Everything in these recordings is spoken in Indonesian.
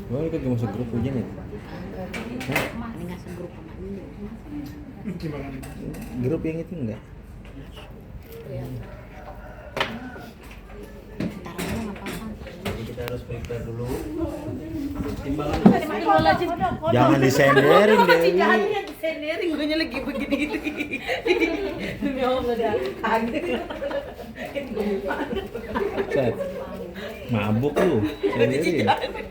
Mau ikut masuk grup hujan ya? Ini nggak segrup sama ini. Grup yang itu enggak? Ntar aja nggak apa-apa. Jadi kita harus prepare dulu. Timbangan Jangan disenderin Dewi. Sendiri gue lagi begini demi Allah dah kaget. Set. Mabuk lu sendiri.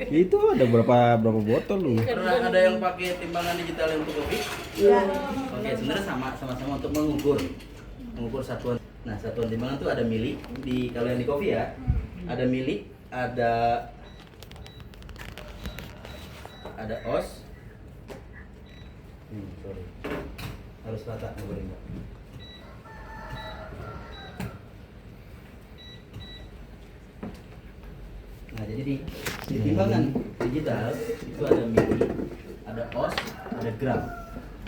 Itu ada berapa botol lu? pernah ada yang pakai timbangan digital yang untuk kopi? Iya. Oke, sebenarnya sama-sama untuk mengukur satuan. Nah, satuan timbangan tuh ada mili di kalau yang di kopi ya. Ada mili, ada os. Sorry. Harus rata, nggak boleh enggak. Nah, jadi di timbangan digital itu ada mili, ada os, ada gram.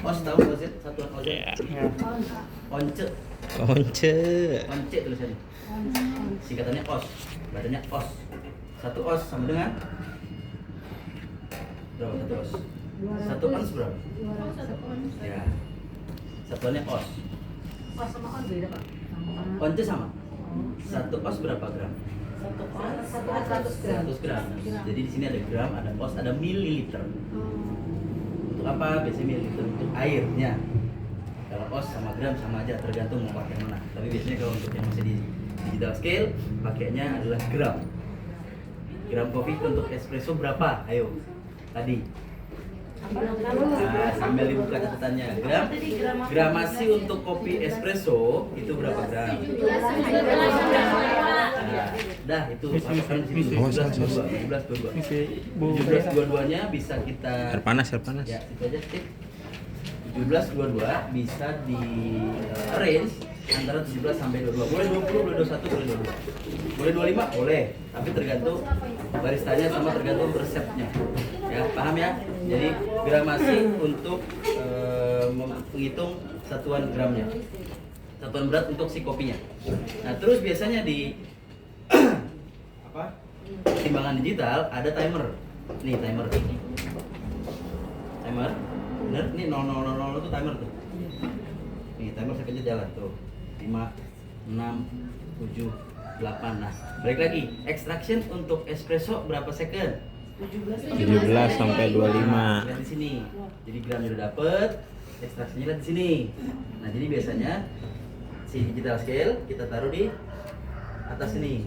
Os tahu os satuan os? Once. Once. Once tulisannya. Singkatannya os. Badannya os. Satu os sama dengan berapa satu os? Satu ons berapa? Ya. Satuannya os. Pas sama on beda Pak. Once sama. Satu os berapa gram? 100 gram. 100 gram. Jadi di sini ada gram, ada os, ada mililiter. Untuk apa? Biasanya mililiter untuk airnya. Kalau os sama gram sama aja, tergantung mau pakai mana. Tapi biasanya kalau untuk yang masih di digital scale, pakainya adalah gram. Gram kopi untuk espresso berapa? Ayo. Tadi. Nah, sambil dibuka catatannya. Gramasi untuk kopi espresso itu berapa gram? Nah, dah itu patokan di situ. 1722 nya bisa kita Air panas. ya, itu aja tip. 1722 bisa di arrange antara 17 sampai 22. Boleh 20, boleh 21, boleh 22. Boleh 25, boleh. Tapi tergantung baristanya sama tergantung resepnya. Ya, paham ya? Jadi gramasi untuk menghitung satuan gramnya. Satuan berat untuk si kopinya. Nah, terus biasanya di apa? Timbangan digital ada timer. Nih timer. Timer. Bener, nih 0000 itu timer tuh. Nih timer saya pencet jalan tuh. 5 6 7 8. Nah, balik lagi. Extraction untuk espresso berapa second? 17 sampai 25. Lihat di sini. Jadi gramnya udah dapet, ekstraksinya lihat di sini. Nah, jadi biasanya si digital scale kita taruh di atas ini.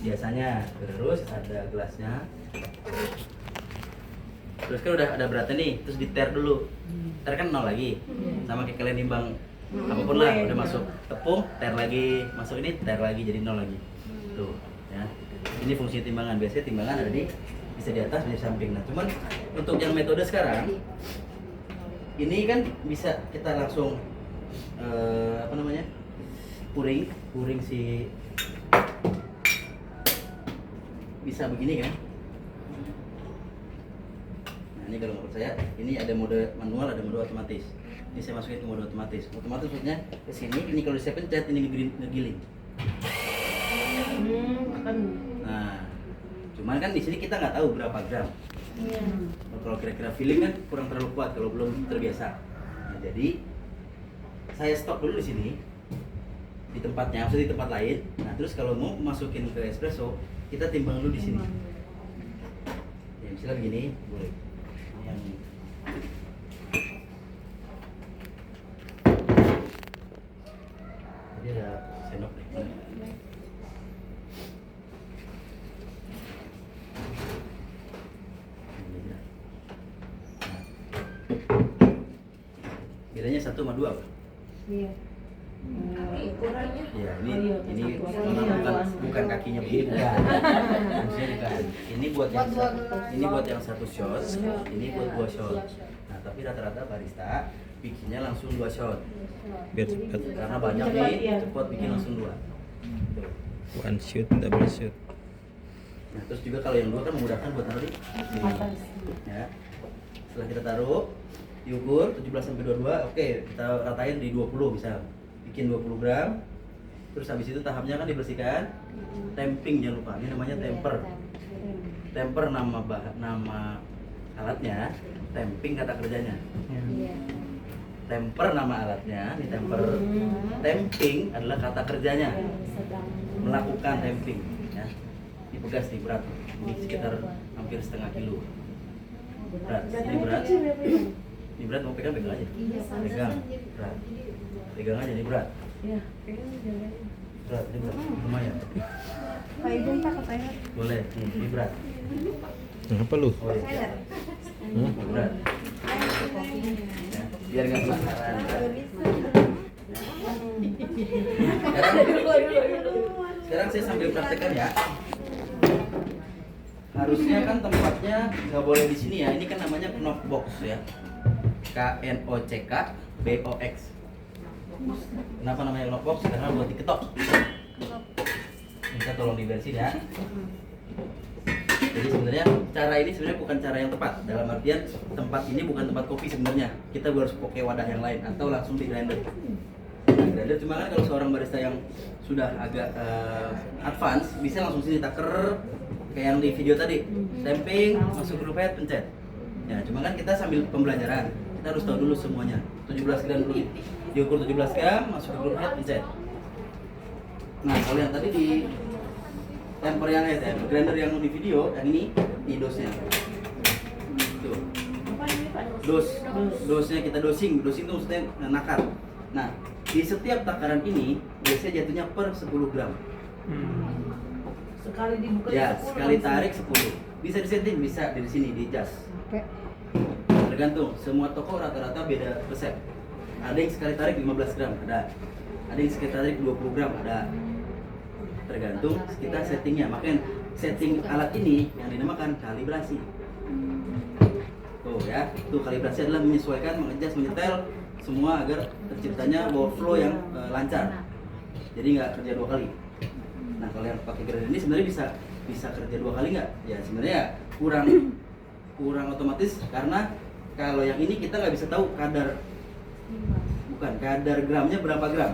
Biasanya terus ada gelasnya. Terus kan udah ada beratnya nih, terus diter dulu. Ter kan 0 lagi. Sama kayak kalian nimbang apapun lah, udah masuk tepung, ter lagi, masuk ini ter lagi jadi 0 lagi. Tuh, ya. Ini fungsi timbangan. Biasanya timbangan ada di bisa di atas, bisa di samping. Nah, cuman untuk yang metode sekarang ini kan bisa kita langsung apa namanya? Puring si bisa begini kan? Nah, ini kalau nggak percaya, ini ada mode manual, ada mode otomatis. Ini saya masukin ke mode otomatis. Otomatis maksudnya ke sini, ini kalau saya pencet ini ngegiling. Nah, cuman kan di sini kita nggak tahu berapa gram. Kalau kira-kira feeling kan kurang terlalu kuat kalau belum terbiasa. Nah, jadi saya stop dulu di sini di tempatnya, maksudnya di tempat lain. Nah, terus kalau mau masukin ke espresso, kita timbang dulu di sini. Ya, misalnya begini, boleh. Yang jadi ada sendok nih. Bedanya 1 sama 2 apa? Iya. Ukurannya? Ya, ini Oh, iya, ini satu. bukan kakinya begini, bukan. Maksudnya bukan. Ini buat yang satu shot, ini buat 2 shot. Nah, tapi rata-rata barista bikinnya langsung 2 shot. Biar cepat. Karena banyak nih, cepat bikin langsung 2. Tuh. One shoot, double shoot. Nah, terus juga kalau yang 2 kan memudahkan buat taruh di sini. Ya. Setelah kita taruh, diukur 17 sampai 22, oke, kita ratain di 20 misal. Bikin 20 gram. Terus habis itu tahapnya kan dibersihkan. Temping jangan lupa, ini namanya temper. temper nama alatnya, temping kata kerjanya. Iya. Temper nama alatnya, ini temper. Temping adalah kata kerjanya, melakukan temping. Ya. Ini pegas nih, berat. Ini sekitar hampir setengah kilo. Berat, ini berat. Ini berat, mau pegang aja. Pegang, berat. Pegang aja, ini berat. Ya, kayaknya jangan. Berat, ini berat. Lumayan. Pak Ibu tak ke toilet. Boleh, ini berat. Apa lu? Oh iya. Berat. Ya, biar nggak penasaran. Sekarang saya sambil praktekkan ya. Harusnya kan tempatnya nggak boleh di sini ya. Ini kan namanya knockbox ya. KNOCK BOX. Kenapa namanya knockbox? Karena buat diketok. Minta tolong dibersihin ya. Jadi sebenarnya cara ini sebenarnya bukan cara yang tepat. Dalam artian tempat ini bukan tempat kopi sebenarnya. Kita harus pakai wadah yang lain atau langsung di grinder. Nah, grinder cuma kan kalau seorang barista yang sudah agak advance bisa langsung sini taker kayak yang di video tadi. Stamping, masuk ke head, pencet. Ya, cuma kan kita sambil pembelajaran. Kita harus tahu dulu semuanya. 17 gram dulu. Diukur 17 gram, masuk ke head, pencet. Nah, kalau yang tadi di temper yang grinder yang di video, yang ini di dosnya. Tuh. Dosnya kita dosing itu maksudnya nakar. Nah, di setiap takaran ini biasanya jatuhnya per 10 gram. Sekali dibuka Ya, 10 sekali langsung. tarik 10. Bisa disetting, bisa di sini di jas. Tergantung, semua toko rata-rata beda resep. Ada yang sekali tarik 15 gram, ada. Ada yang sekali tarik 20 gram, ada. Tergantung kita settingnya. Makanya setting alat ini yang dinamakan kalibrasi. Tuh ya, tuh kalibrasi adalah menyesuaikan, mengejas, menyetel semua agar terciptanya workflow yang lancar. Jadi nggak kerja 2 kali. Nah, kalau yang pakai grinder ini sebenarnya bisa kerja 2 kali nggak? Ya sebenarnya kurang otomatis karena kalau yang ini kita nggak bisa tahu kadar gramnya berapa gram.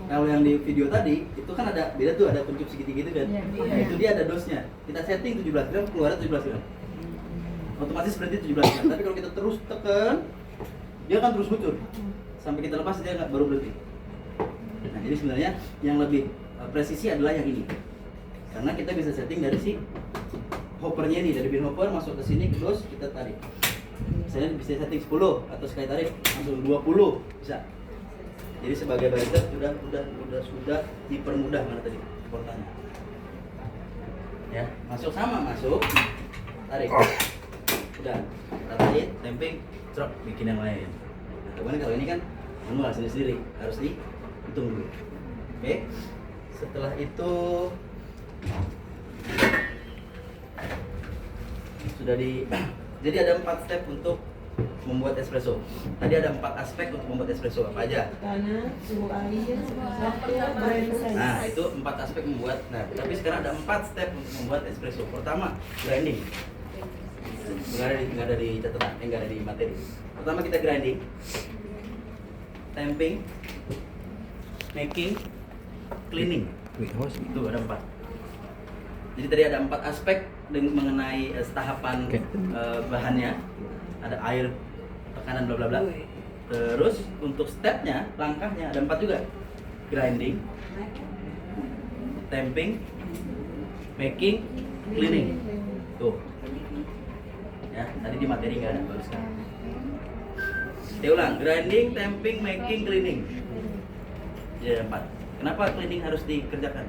Kalau yang di video tadi itu kan ada beda tuh, ada pencup segitiga gitu kan. Nah, itu dia ada dosnya. Kita setting 17 gram, keluar 17 gram. Otomatis berarti 17 gram. Tapi kalau kita terus tekan, dia akan terus ngucur. Sampai kita lepas dia nggak baru berhenti. Nah, jadi sebenarnya yang lebih presisi adalah yang ini. Karena kita bisa setting dari si hoppernya ini, dari bin hopper masuk ke sini ke dos kita tarik. Misalnya bisa setting 10 atau sekali tarik langsung 20 bisa. Jadi sebagai barista sudah dipermudah mana tadi portanya. Ya, masuk tarik. Udah, tarik, temping, truk, bikin yang lain. Nah, kemudian kalau ini kan manual sendiri harus dihitung dulu. Oke. Setelah itu sudah jadi ada 4 step untuk membuat espresso. Tadi ada 4 aspek untuk membuat espresso, apa aja? Tanah, suhu air, waktu, brand size. Nah, itu 4 aspek membuat. Nah, tapi sekarang ada 4 step untuk membuat espresso. Pertama, grinding. Nggak ada di catatan, nggak ada di materi. Pertama kita grinding, tamping, making, cleaning. Itu ada 4. Jadi tadi ada 4 aspek mengenai tahapan bahannya. Ada air, tekanan, bla bla bla. Terus untuk stepnya, langkahnya ada 4 juga. Grinding, tamping, making, cleaning. Tuh. Ya, tadi di materi nggak ada, bagus kan? Saya ulang, grinding, tamping, making, cleaning. Jadi ada 4. Kenapa cleaning harus dikerjakan?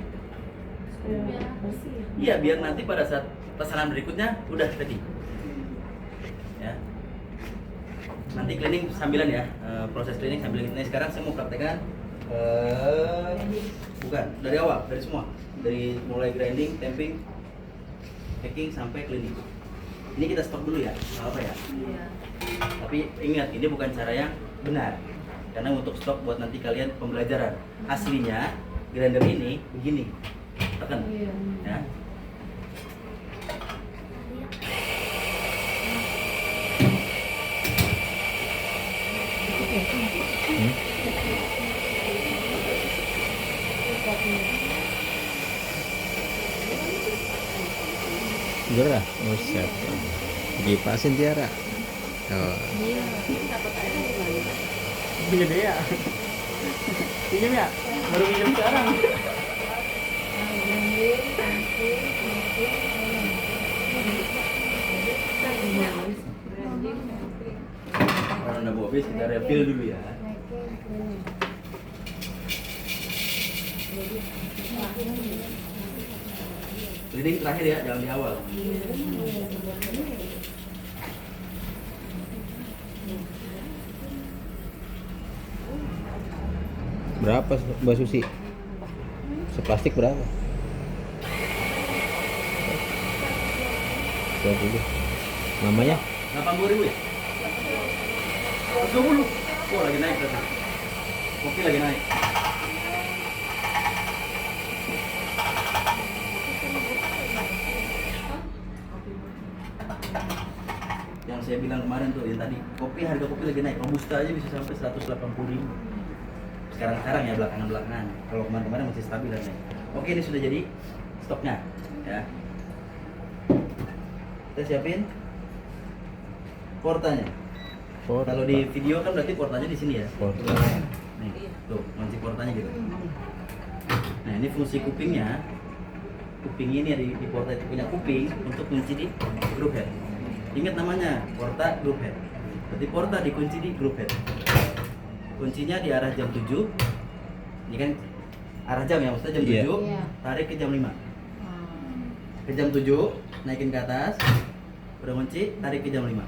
Iya, biar nanti pada saat pesanan berikutnya udah ready. Ya. Nanti cleaning sambilan ya, proses cleaning sambil ini. Sekarang saya mau praktekkan bukan dari awal, dari semua, dari mulai grinding, tamping, packing sampai cleaning. Ini kita stop dulu ya, nggak apa ya. Tapi ingat, ini bukan cara yang benar, karena untuk stop buat nanti kalian pembelajaran. Aslinya grinder ini begini, tekan, ya. Gerah. Oh, siap. Dipasin Tiara. Oh. Dia dapat ada lagi. Gede ya. Pinjam ya? Baru pinjam sekarang. Kalau udah habis kita refill dulu ya. Cleaning terakhir ya, jangan di awal. Berapa Mbak Susi? Seplastik berapa? 20. Namanya? 80.000 ya? 20. Oh, lagi naik ternyata. Kopi lagi naik. Yang saya bilang kemarin tuh, yang tadi kopi, harga kopi lagi naik. Robusta aja bisa sampai 180.000. Sekarang ya, belakangan. Kalau kemarin masih stabil dan naik. Oke, ini sudah jadi stoknya ya. Kita siapin portanya. Kalau di video kan berarti portanya di sini ya. Porta. Nih, tuh, kunci portanya gitu. Nah, ini fungsi kupingnya. Kuping ini ya, di porta itu punya kuping untuk kunci di group head. Ingat namanya, porta group head. Berarti porta dikunci di group head. Kuncinya di arah jam 7. Ini kan arah jam ya, maksudnya jam 7, Iya. tarik ke jam 5. Ke jam 7, naikin ke atas. Udah kunci, tarik ke jam 5.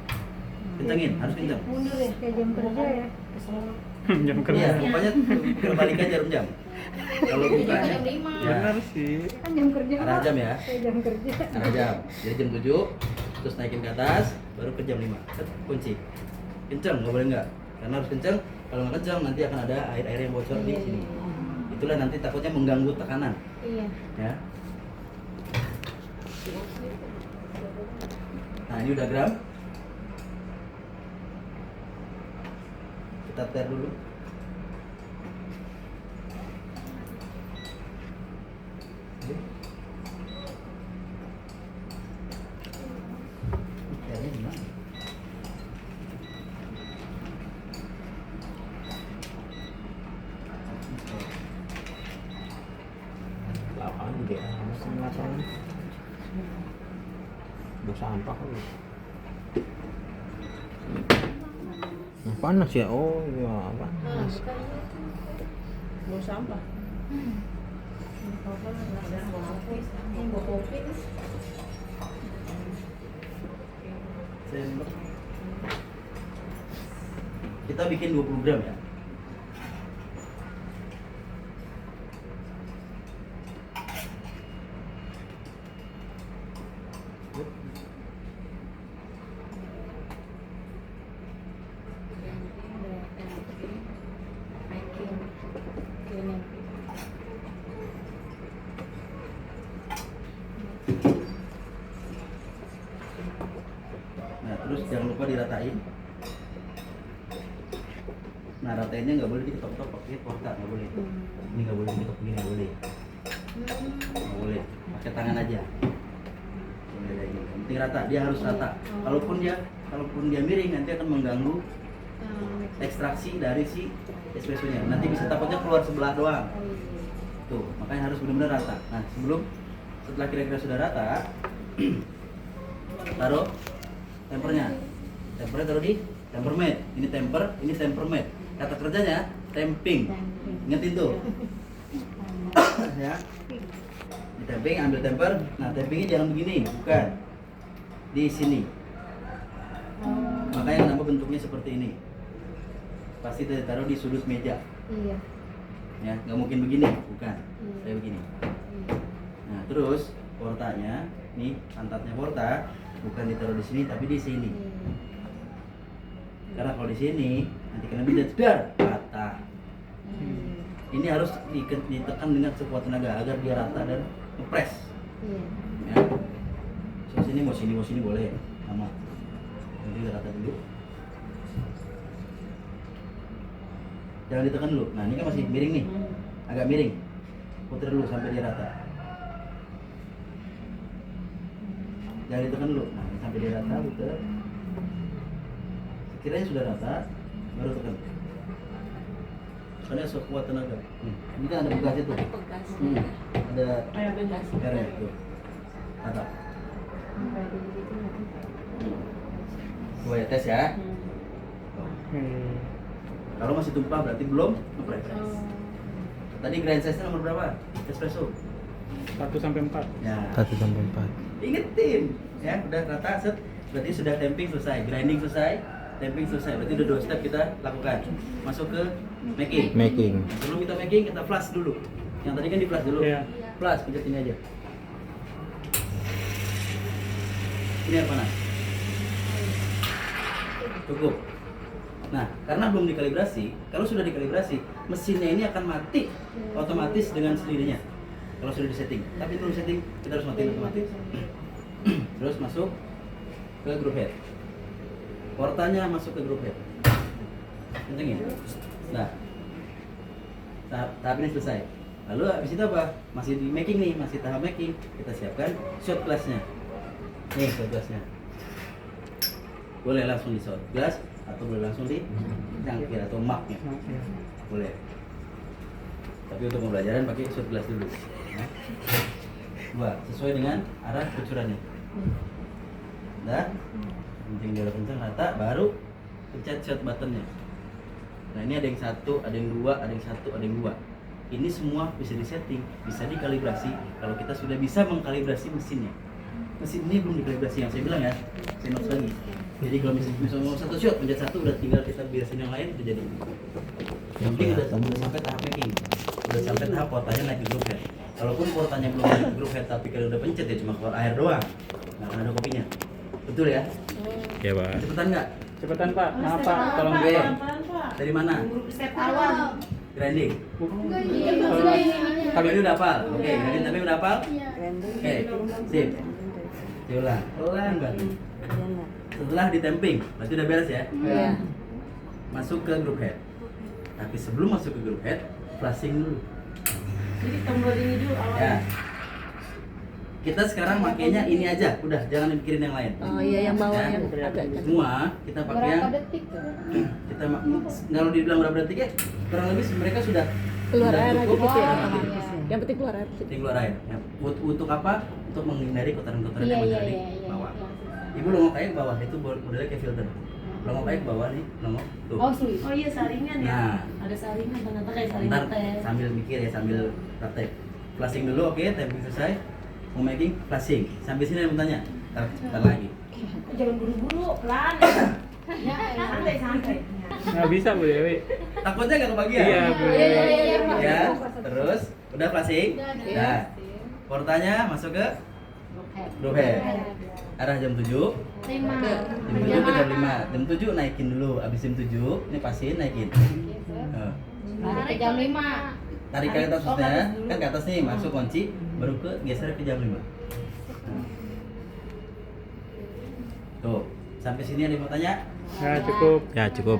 Kencengin, harus kenceng. Mundur ya kayak jam kerja ya. Jam kerja. Iya, pokoknya kebalikan jarum jam. Kalau bukanya Jam 5. ya, Benar sih. Kan jam kerja. arah jam ya. Kayak jam kerja. Arah jam. Jadi jam 7, terus naikin ke atas, baru ke jam 5. Set, kunci. Kenceng, nggak boleh nggak. Karena harus kenceng. Kalau nggak kenceng nanti akan ada air-air yang bocor di sini. Itulah nanti takutnya mengganggu tekanan. Iya. Ya. Nah, ini udah gram. Kita tar dulu. Tarnya di mana? Lapangan gede amat sih lapangan. Bos sampah lu. Nah, panas ya? Oh iya panas. Mau sampah. Sendok. Kita bikin 20 gram ya. Nah, terus jangan lupa diratain. Nah, ratainnya nggak boleh diketok-ketok pakai porta, nggak boleh. Ini nggak boleh diketok begini, nggak boleh. Nggak boleh. Pakai tangan aja. Boleh kayak gini. Yang penting rata, dia harus rata. Kalaupun dia miring nanti akan mengganggu ekstraksi dari si espressonya. Nanti bisa takutnya keluar sebelah doang. Tuh, makanya harus benar-benar rata. Nah, setelah kira-kira sudah rata, taruh tempernya. Tempernya taruh di tempermate. Ini temper, ini tempermate. Kata kerjanya temping. Ingetin tuh. Ya. Di temping, ambil temper. Nah, tempingnya jangan begini, bukan. Di sini. Makanya kenapa bentuknya seperti ini. Pasti ditaruh di sudut meja. Iya. Ya, nggak mungkin begini, bukan. Iya. Kayak begini. Nah, terus portanya, nih pantatnya porta bukan ditaruh di sini tapi di sini. Karena kalau di sini nanti kena bijak jedar patah. Ini harus ditekan dengan sekuat tenaga agar dia rata dan ngepres. Iya. Ya. So, sini mau sini boleh sama. Nanti rata dulu. Jangan ditekan dulu. Nah, ini kan masih miring nih. Agak miring. Putar dulu sampai dia rata. Jangan ditekan dulu. Nah, sampai dia rata, putar. Sekiranya sudah rata, baru tekan. Soalnya sok kuat tenaga. Ini kan ada bekasnya tuh. Pegas. Ada Kayak begas. airnya tuh. Rata. Coba ya tes ya. Tuh. Kalau masih tumpah berarti belum ngepres. Tadi grind size-nya nomor berapa? Espresso. 1 sampai 4. Ya. 1 sampai 4. Ingetin ya, udah rata set. Berarti sudah tamping selesai, grinding selesai, tamping selesai. Berarti udah 2 step kita lakukan. Masuk ke making. Making. Sebelum kita making kita flash dulu. Yang tadi kan di flash dulu. Iya. Flash, pencet ini aja. Ini air panas. Cukup. Nah, karena belum dikalibrasi, kalau sudah dikalibrasi, mesinnya ini akan mati otomatis dengan sendirinya. Kalau sudah disetting, tapi belum setting, kita harus matiin otomatis. Terus masuk ke group head. Portanya masuk ke group head. Kencengin. Nah, tahap ini selesai. Lalu habis itu apa? Masih di making nih, masih tahap making. Kita siapkan shot glassnya. Nih shot glassnya. Boleh langsung di shot glass atau boleh langsung di cangkir atau mugnya. Boleh. Tapi untuk pembelajaran pakai shot glass dulu. Ya. 2, sesuai dengan arah kucurannya. Udah. Penting dia udah kencang rata, baru pencet shot buttonnya. Nah ini ada yang 1, ada yang 2, ada yang 1, ada yang 2. Ini semua bisa disetting, bisa dikalibrasi kalau kita sudah bisa mengkalibrasi mesinnya. Mesin ini belum dikalibrasi yang saya bilang ya, saya notes lagi. Jadi kalau misalnya mau 1 shot, pencet 1, udah tinggal kita biasain yang lain, udah jadi. Yang penting udah sampai tahap making, udah sampai tahap portanya naik di group head. Kalaupun portanya belum naik di group head, tapi kalau udah pencet ya cuma keluar air doang, nggak akan ada kopinya. Betul ya? Ya, Pak. Cepetan nggak? Cepetan Pak, maaf Pak, tolong Oke. gue. Dari mana? Step awal. Grinding. Kalau Kami ini udah hafal. Oke, grinding tapi udah hafal? Oke, sip. Diulang. Pelan banget. Setelah ditemping, berarti udah beres ya? Iya. Masuk ke group head. Tapi sebelum masuk ke group head, flashing dulu. Jadi tombol ini dulu awal. Ya. Kita sekarang makainya ini aja, udah jangan mikirin yang lain. Oh iya yang bawah Ya. yang agak Semua kita pakai yang Berapa detik tuh? kita kalau dibilang berapa detik ya, kurang lebih mereka sudah keluar sudah air aja cukup. gitu ya. iya. Yang penting keluar air. Penting keluar air. Ya. Untuk apa? Untuk menghindari kotoran-kotoran Iya, yang iya, ada di iya, iya. bawah. Ibu nongok air ke bawah, itu modelnya kayak filter. Nongok air ke bawah nih, nongok tuh. Oh, sulit. Oh iya saringan ya. Nah. Ada saringan ternyata kayak saringan Ntar teh. sambil mikir ya, sambil praktek. Flashing dulu, oke, tamping selesai. Mau making, flashing. Sampai sini ada yang bertanya. Ntar lagi. Jangan buru-buru, pelan. Ya, Santai-santai. nggak bisa Bu Dewi. Takutnya nggak kebagian. Iya Bu Iya, iya, Dewi. iya, Pak. Ya, terus udah flashing. Udah. Nah, portanya masuk ke group head. Arah jam 7. Lima. Jam 7 ke jam 5. Jam 7 naikin dulu. Abis jam 7, ini pastiin naikin. Lari ke jam 5. Tarik ke atas maksudnya, kan ke atas nih, masuk kunci, baru ke geser ke jam 5. Tuh, sampai sini ada yang mau tanya? Ya cukup. Ya, cukup.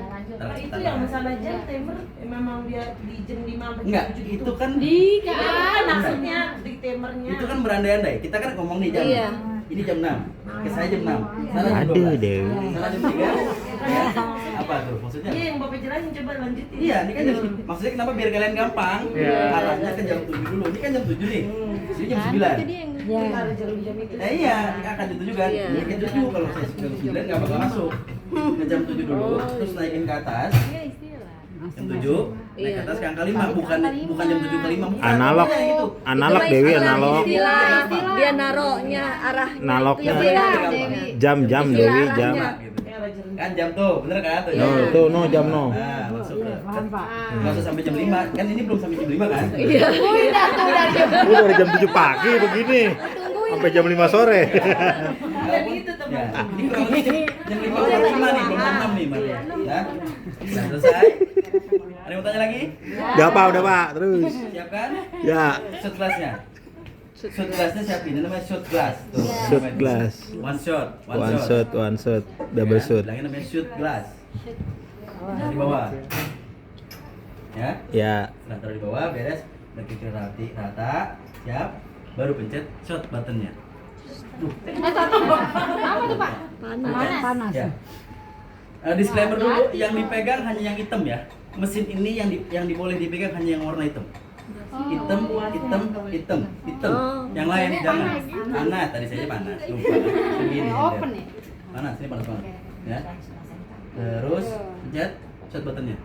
Itu yang masalah jam timer memang dia di jam 5 sampai Enggak, jam 7 itu kan Itu kan maksudnya di timernya. itu kan berandai-andai. Kita kan ngomong nih jam. Iya. Ini jam 6. Ke saya jam 6. Sana jam Aduh, 12. Dewi. Sana jam 3. Ya. Apa tuh maksudnya? Iya yang Bapak jelasin coba lanjutin. Iya, ini kan jam, maksudnya kenapa biar kalian gampang? Iya. Arahnya ke jam 7 dulu. Ini kan jam 7 nih. Ini jam 9. Iya. Ada jam itu. Iya, ini akan jam 7 kan? Iya. Ini kan 7 kalau saya jam 9 nggak bakal masuk. Ke jam 7 dulu, terus naikin ke atas. Jam 7, naik ke atas ke angka 5, bukan jam 7 ke 5, bukan. Analog. Pokoknya gitu. Analog Dewi, analog. Dia naruhnya arah Analognya. Iya. Jam Dewi, jam. Gitu. Kan jam tuh, bener kan? Tuh, No, tuh no jam no. Nah, masuk ke. Nggak usah sampai jam 5, kan ini belum sampai jam 5 kan? Iya. Udah dari jam 7 pagi begini. Sampai jam 5 sore. Jadi itu teman. Ya, ini kurang lebih jam 5 kurang 5 nih, belum jam 6 nih, Mbak. Ya. Sudah selesai. Ada yang mau tanya lagi? Udah Pak, terus. Siapkan Ya, shot glassnya. Shot glassnya siapin, ini namanya shot glass. Tuh, shot namanya. glass. One shot, One shot, double Ya, shot. bilangnya namanya shot glass. Dari bawah. Ya, Ya, setelah taruh di bawah, beres. Berkikir rata, siap. Baru pencet shot buttonnya. Apa tuh Pak? Panas. Ya. Disclaimer dulu, yang dipegang hanya yang hitam ya. Mesin ini yang boleh dipegang hanya yang warna hitam. Hitam. Yang lain jangan. Panas, tadi saya panas. Lupa. Begini. Open ya? Panas, ini panas banget. Ya. Terus pencet shot buttonnya.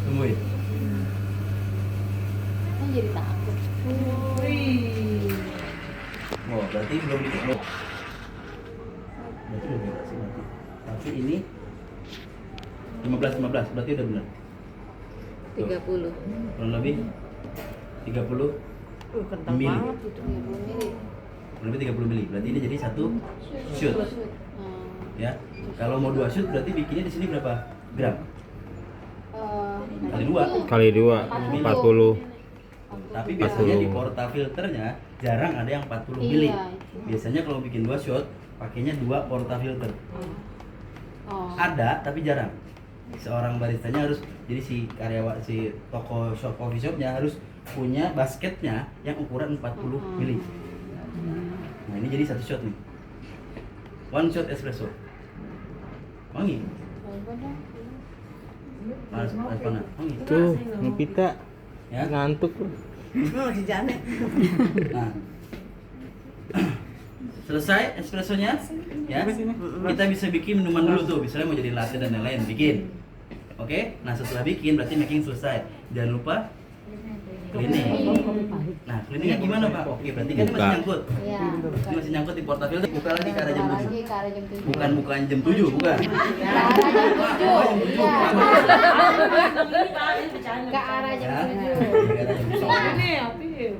Tungguin. Kan jadi takut. Oh, berarti belum dikeluar. Berarti udah bebas sih nanti. Tapi ini 15 berarti udah benar. 30. Kurang lebih 30 Kentang mili. banget itu. Kurang lebih 30 mili. Berarti ini jadi satu shoot. Ya. Kalau mau 2 shoot berarti bikinnya di sini berapa gram? Kali 2. Kali 2 40. Tapi biasanya 40. di portafilternya jarang ada yang 40 mili. Iya. Biasanya kalau bikin 2 shot pakainya 2 portafilter. Oh. Ada tapi jarang. Seorang baristanya harus, jadi si karyawan si toko shop coffee shopnya harus punya basketnya yang ukuran 40 mili. Nah ini jadi 1 shot nih. 1 shot espresso. Wangi. Panas. Wangi. Tuh, Pita Ya. ngantuk tuh. Masih Janet. Nah. Selesai espressonya, ya. Kita bisa bikin minuman dulu tuh, misalnya mau jadi latte dan lain-lain, bikin. Oke, nah setelah bikin berarti making selesai. Jangan lupa cleaning. Nah, cleaningnya gimana Pak? Oke, berarti kan ini masih Buka. nyangkut. Iya. Ini masih nyangkut di portafilter. Buka lagi ke arah jam 7. Lagi ke arah jam 7. Bukan bukaan jam 7, bukan. Ke arah jam 7. Oh, jam 7. Iya. Ya. Ke arah jam Ya. 7. Ke arah jam 7.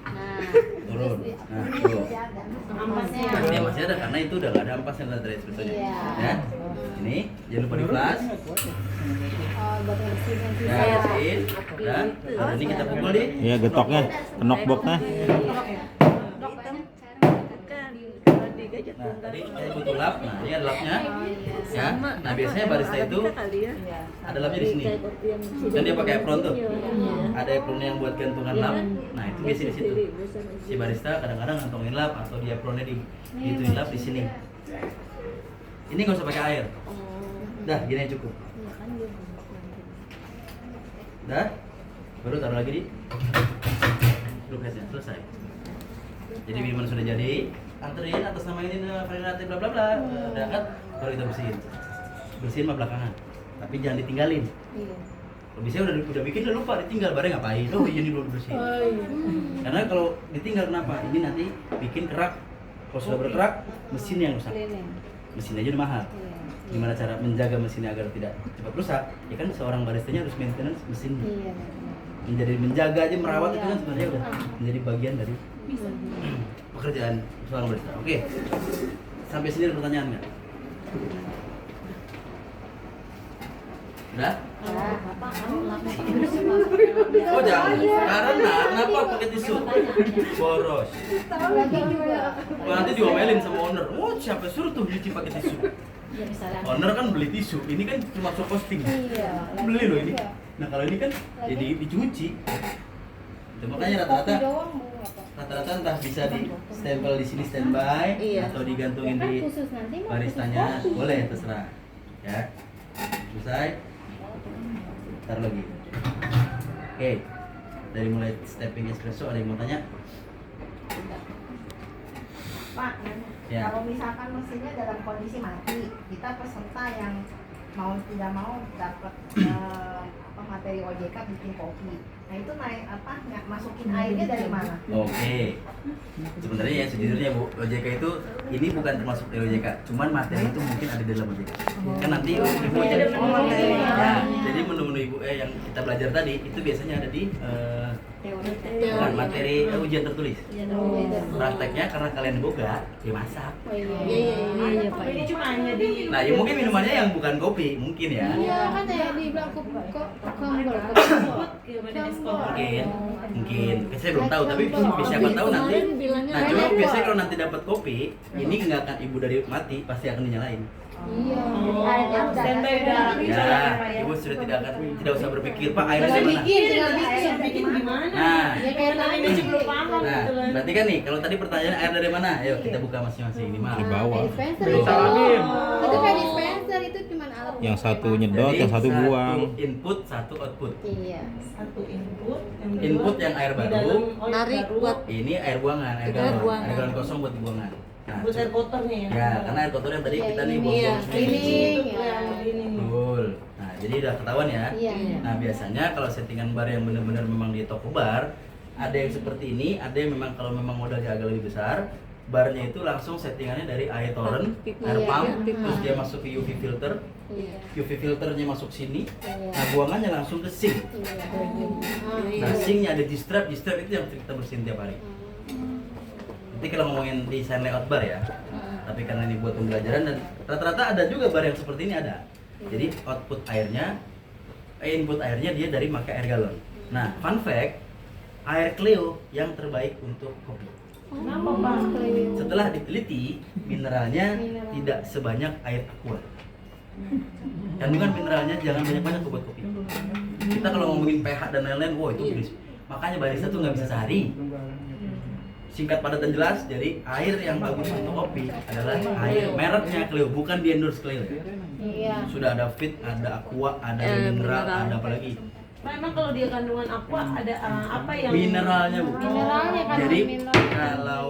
Nah. Turun. Nah, tuh. Ampasnya. Pasti masih ada karena itu udah gak ada ampasnya dari espressonya. Iya. Ya. Ini jangan lupa di flash. Buat ngersihin Ya, bersihin. Dan ini kita pukul di. Iya, getoknya, knockboxnya. Nah, tadi saya butuh lap. Nah, ini ada lapnya. Ya. Nah, biasanya barista itu ada lapnya di sini. Dan dia pakai apron tuh. Ada apron yang buat gantungan lap. Nah, itu biasa di situ. Si barista kadang-kadang ngantongin lap atau di apronnya dituin lap di sini. Ini nggak usah pakai air. Dah, gini aja cukup. Dah. Baru taruh lagi di grup headnya, selesai. Jadi minuman sudah jadi, anterin atas nama ini Latte bla bla bla. Udah kan, baru kita bersihin. Bersihin mah belakangan. Tapi jangan ditinggalin. Iya. Kalau bisa udah bikin udah lupa, ditinggal bareng ngapain? Oh ini belum bersihin. Karena kalau ditinggal kenapa? Ini nanti bikin kerak. Kalau sudah berkerak, mesin yang rusak. Cleaning. Mesin aja udah mahal. Iya. Gimana cara menjaga mesinnya agar tidak cepat rusak? Ya kan seorang baristanya harus maintenance mesin. Iya. Menjaga aja merawat itu kan sebenarnya udah menjadi bagian dari pekerjaan seorang barista. Oke. Sampai sini ada pertanyaan nggak? Udah? Oh jangan. Karena kenapa pakai tisu? Boros. Lagi juga. Nanti diomelin sama owner. Oh siapa suruh tuh nyuci pakai tisu? Owner kan beli tisu. Ini kan cuma show posting. Iya. Beli loh ini. Nah kalau ini kan jadi dicuci. Itu makanya rata-rata Kopi doang Bu, apa? rata-rata entah bisa di stempel di sini standby Iya. atau digantungin Ya kan di khusus nanti mau baristanya, khusus kopi. boleh terserah. Ya. Selesai. Taruh lagi. Oke. Dari mulai stepping espresso ada yang mau tanya? Pak, Ya. kalau misalkan mesinnya dalam kondisi mati, kita peserta yang mau tidak mau dapat materi OJK bikin kopi. Nah itu masukin airnya dari mana? Oke. Sebenarnya ya sejujurnya Bu, OJK itu ini bukan termasuk dari OJK, cuman materi itu mungkin ada di dalam OJK. Kan nanti Ibu jadi jadi menu-menu Ibu yang kita belajar tadi itu biasanya ada di bukan materi ujian tertulis. Prakteknya karena kalian boga, ya masak. Oh iya. Iya, Pak. Ini cuma hanya di Nah, ya mungkin minumannya yang bukan kopi, mungkin ya. Iya kan ya dibilang kembel. mungkin saya belum tahu, tapi siapa tahu nanti. Nah cuma biasanya kalau nanti dapat kopi ini nggak akan ibu dari mati, pasti akan dinyalain. Iya. Standby udah. Ya, ibu sudah tidak usah berpikir, Pak airnya dari mana? Bikin gimana? Nah, Ya kayak tadi Masih belum paham nah, gitu loh. berarti kan nih, kalau tadi pertanyaan air dari mana? Ayo kita buka masing-masing ini mah. Di bawah. Dispenser Belum. itu. Salim. Itu kayak dispenser itu cuma alat. Yang satu nyedot, Jadi, yang satu buang. input, satu output. Iya. Satu input, yang kedua Input yang air di baru, dalam oil narik baru. buat Ini air buangan, air Air galon. buangan. Air galon kosong buat dibuangan. Nah, buat air kotornya ya. ya, karena air kotor yang tadi Iya, kita nih ini buang-buang iya, sendiri. cleaning. Itu yang ini nih. Betul. Nah, jadi udah ketahuan ya. Iya. Nah, biasanya kalau settingan bar yang benar-benar memang di toko bar, ada yang seperti ini, ada yang memang kalau memang modalnya agak lebih besar, barnya itu langsung settingannya dari air torrent, air Iya, pump, iya. terus dia masuk ke UV filter, Iya. UV filternya masuk sini, Iya. nah buangannya langsung ke sink. Iya. Nah, sinknya ada G-strap itu yang kita bersihin tiap hari. Nanti kalau ngomongin desain layout bar ya, tapi karena ini buat pembelajaran dan rata-rata ada juga bar yang seperti ini ada. Jadi output airnya, input airnya dia dari pakai air galon. Nah, fun fact, air Cleo yang terbaik untuk kopi. Kenapa Pak? Setelah diteliti, mineralnya Mineral. tidak sebanyak air aqua. Kandungan mineralnya jangan banyak-banyak buat kopi. Kita kalau ngomongin pH dan lain-lain, wah itu gelis. Makanya barista tuh nggak bisa sehari. Singkat, padat dan jelas. Jadi air yang bagus untuk kopi adalah air mereknya Cleo, bukan di endorse Cleo ya. Iya. Sudah ada fit, ada aqua, ada mineral, mineral. ada apa lagi? Pak, emang kalau dia kandungan aqua ada apa yang Mineralnya bu. Mineralnya kan Jadi mineral. kalau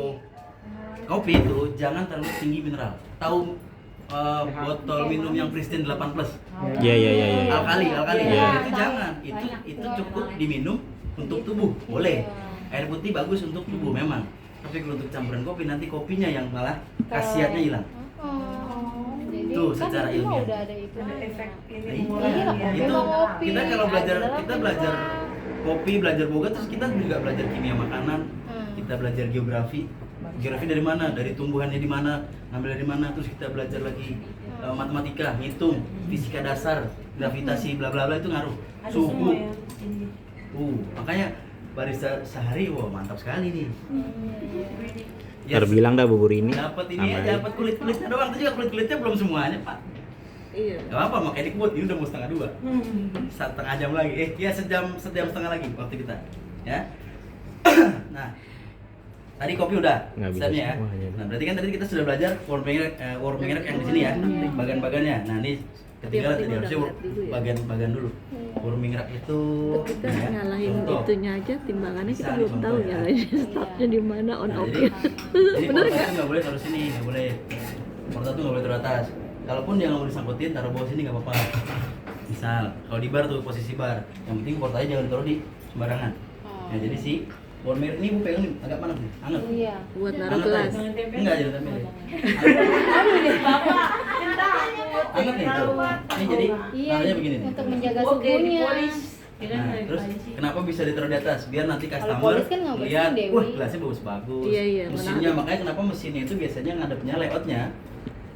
kopi itu jangan terlalu tinggi mineral. Tahu botol minum yang Pristine 8 plus? Iya, iya, iya, iya. Alkali. Iya. Itu jangan. Itu cukup diminum untuk tubuh, boleh. Air putih bagus untuk tubuh memang. Tapi kalau untuk campuran kopi nanti kopinya yang malah khasiatnya hilang. Oh. Jadi Tuh, kan secara itu mah ilmiah. udah ada itu. ada efek ini Iya, Iya, kopi itu mah kopi. kita kalau belajar Adalah kita mineral. belajar kopi, belajar boga, terus kita juga belajar kimia makanan, kita belajar geografi. Geografi dari mana? Dari tumbuhannya di mana, ngambil dari mana, terus kita belajar lagi matematika, ngitung, fisika dasar, gravitasi, bla bla bla itu ngaruh. ada Suhu. semua ya. Makanya barista sehari, wah mantap sekali nih. Terbilang dah bubur ini. Dapat ini Tambahin. aja, dapat kulit-kulitnya doang, itu juga kulit-kulitnya belum semuanya, Pak. Iya. Gak apa-apa, makanya dikebut, ini udah mau setengah 2. Setengah jam lagi, ya sejam setengah lagi waktu kita ya. Nah, tadi kopi udah Nggak bisa stepnya ya. semuanya. Nah, berarti kan tadi kita sudah belajar warming rack yang di sini ya, bagian-bagiannya. Nah, ini ketinggalan tadi harusnya bagian-bagian dulu. Warming rack itu Kita ya, nyalahin contoh. itunya aja, timbangannya kita Bisa belum tahu dicontoh ya. nyalahin startnya di mana, on Nah, off jadi Bener porta nggak? itu nggak boleh taruh sini, nggak boleh. Porta tuh nggak boleh taruh atas. Kalaupun dia nggak mau disangkutin, taruh bawah sini nggak apa-apa. Misal, kalau di bar tuh posisi bar, yang penting portanya jangan ditaruh di sembarangan. Nah, jadi si warmer ini bu pegang nih, agak panas nih, hangat. Iya. buat naruh Hangat gelas. aja. Enggak, jangan tempel. Bapak, kita Hangat nih tuh. Ini jadi Iya. naruhnya begini nih. Untuk menjaga oke suhunya. dipolis. Ya kan, Nah, dari terus polisi. kenapa bisa ditaruh di atas? Biar nanti Kalau customer polis kan nggak bersihin, lihat, Dewi. wah gelasnya bagus-bagus. Iya, iya, Mesinnya, makanya kenapa mesinnya itu biasanya ngadepnya layoutnya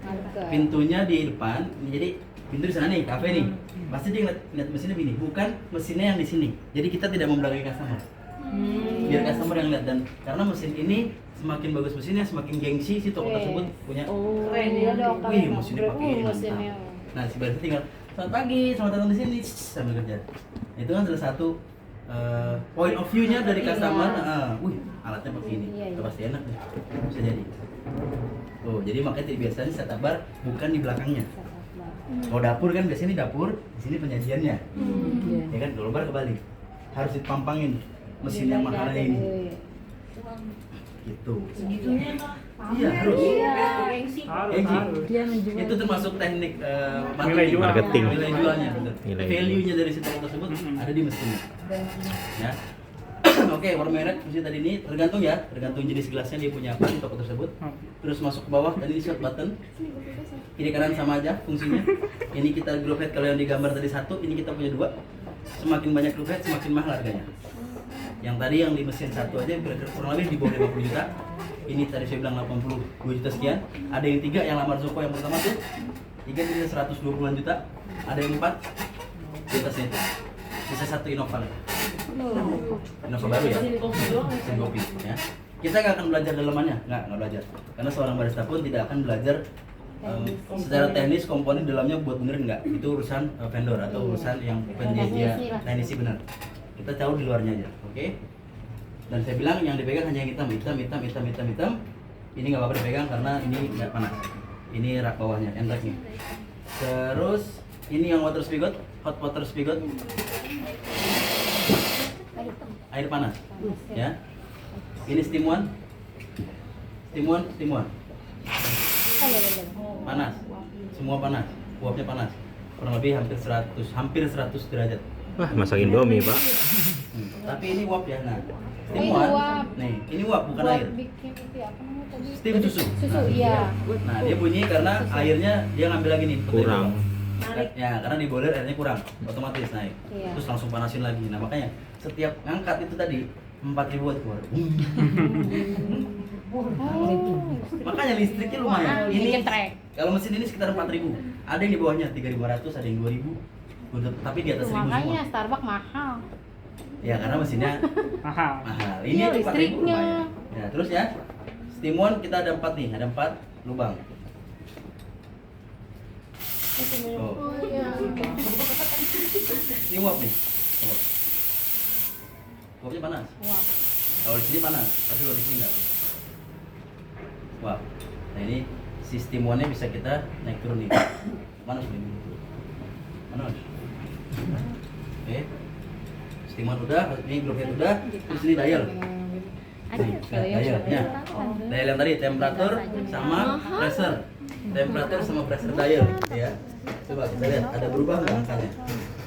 Harga. pintunya di depan, jadi pintu di sana nih, kafe nih. Pasti dia ngeliat mesinnya begini, bukan mesinnya yang di sini. Jadi kita tidak membelakangi customer. Biar customer yang lihat, dan karena mesin ini semakin bagus mesinnya, semakin gengsi si toko Iya. tersebut punya. Oh, Keren Iya ya. dong, Wih, kalian mesinnya ngobrol. pakai ini, Mesinnya. mantap. Nah, si barista tinggal selamat pagi, selamat datang di sini, sambil kerja. Itu kan salah satu point of view-nya dari Iya. customer. Wih, alatnya pakai ini, Iya, iya. itu pasti enak nih, bisa jadi. Oh, jadi makanya biasanya setup bar bukan di belakangnya. Kalau dapur kan biasanya ini dapur, di sini penyajiannya. Iya. Ya kan, kalau bar kebalik. Harus dipampangin mesin yang mahalnya ini. Gitu. Segitunya Pak. Iya, harus. Gengsi. Gengsi. Dia menjual. Itu termasuk teknik Nilai jual. Marketing. Nilai jualnya, betul. Nilai Value-nya dari si toko tersebut ada di mesinnya. Ya. Oke, warna merek mesti tadi ini tergantung ya, tergantung jenis gelasnya dia punya apa di toko tersebut. Terus masuk ke bawah, tadi ini short button. Kiri kanan sama aja fungsinya. Ini kita group head, kalau yang digambar tadi 1, ini kita punya 2. Semakin banyak group head, semakin mahal harganya. Yang tadi yang di mesin 1 aja kira-kira kurang lebih di bawah 50 juta. Ini tadi saya bilang 82 juta sekian. Ada yang 3 yang lamar Zoko yang pertama tuh 3 jadi 120-an juta. Ada yang 4 di atasnya itu. Sisa satu Innova lagi. Innova baru ya. Mesin kopi ya. Kita nggak akan belajar dalamannya, nggak belajar. Karena seorang barista pun tidak akan belajar secara teknis komponen dalamnya buat benerin nggak. Itu urusan vendor atau urusan yang penyedia teknisi benar. Kita tahu di luarnya aja, oke? Dan saya bilang yang dipegang hanya yang hitam. Ini nggak apa-apa dipegang karena ini nggak panas. Ini rak bawahnya, end racknya. Terus ini yang water spigot, hot water spigot. Air panas, ya. Ini steam one. Panas. Semua panas. Uapnya panas. Kurang lebih hampir 100 derajat. Wah, masak Indomie, Pak. Tapi ini uap ya. Nah, steam Ini one. uap. Nih, ini uap bukan Buat air. bikin itu apa namanya tadi? Steam susu. Susu, iya. Nah, dia bunyi karena airnya dia ngambil lagi nih. Kurang. Ya, karena di boiler airnya kurang, otomatis naik. Iya. Terus langsung panasin lagi. Nah, makanya setiap ngangkat itu tadi 4.000 watt keluar. Oh, Makanya listriknya lumayan. Ini bikin trek. kalau mesin ini sekitar 4.000. Ada yang di bawahnya 3.500, ada yang 2.000. Tapi di atas 1.000 makanya semua. Starbucks mahal. Ya, karena mesinnya Mahal. mahal. Ini Iya, aja 4.000 listriknya. lumayan. Ya, terus ya. Steam one kita ada 4 nih, ada 4 lubang. Oh. Ini uap nih. Oh. Uapnya panas. Wah. Kalau di sini panas, tapi kalau di sini enggak. Wah. Nah, ini sistem one-nya bisa kita naik turun nih. Panas ini. Panas. Oke. Steam one udah, ini globe udah, terus ini dial. Dialnya. Dial yang tadi temperatur sama pressure. Temperatur sama pressure dial ya. Coba kita lihat ada berubah nggak angkanya.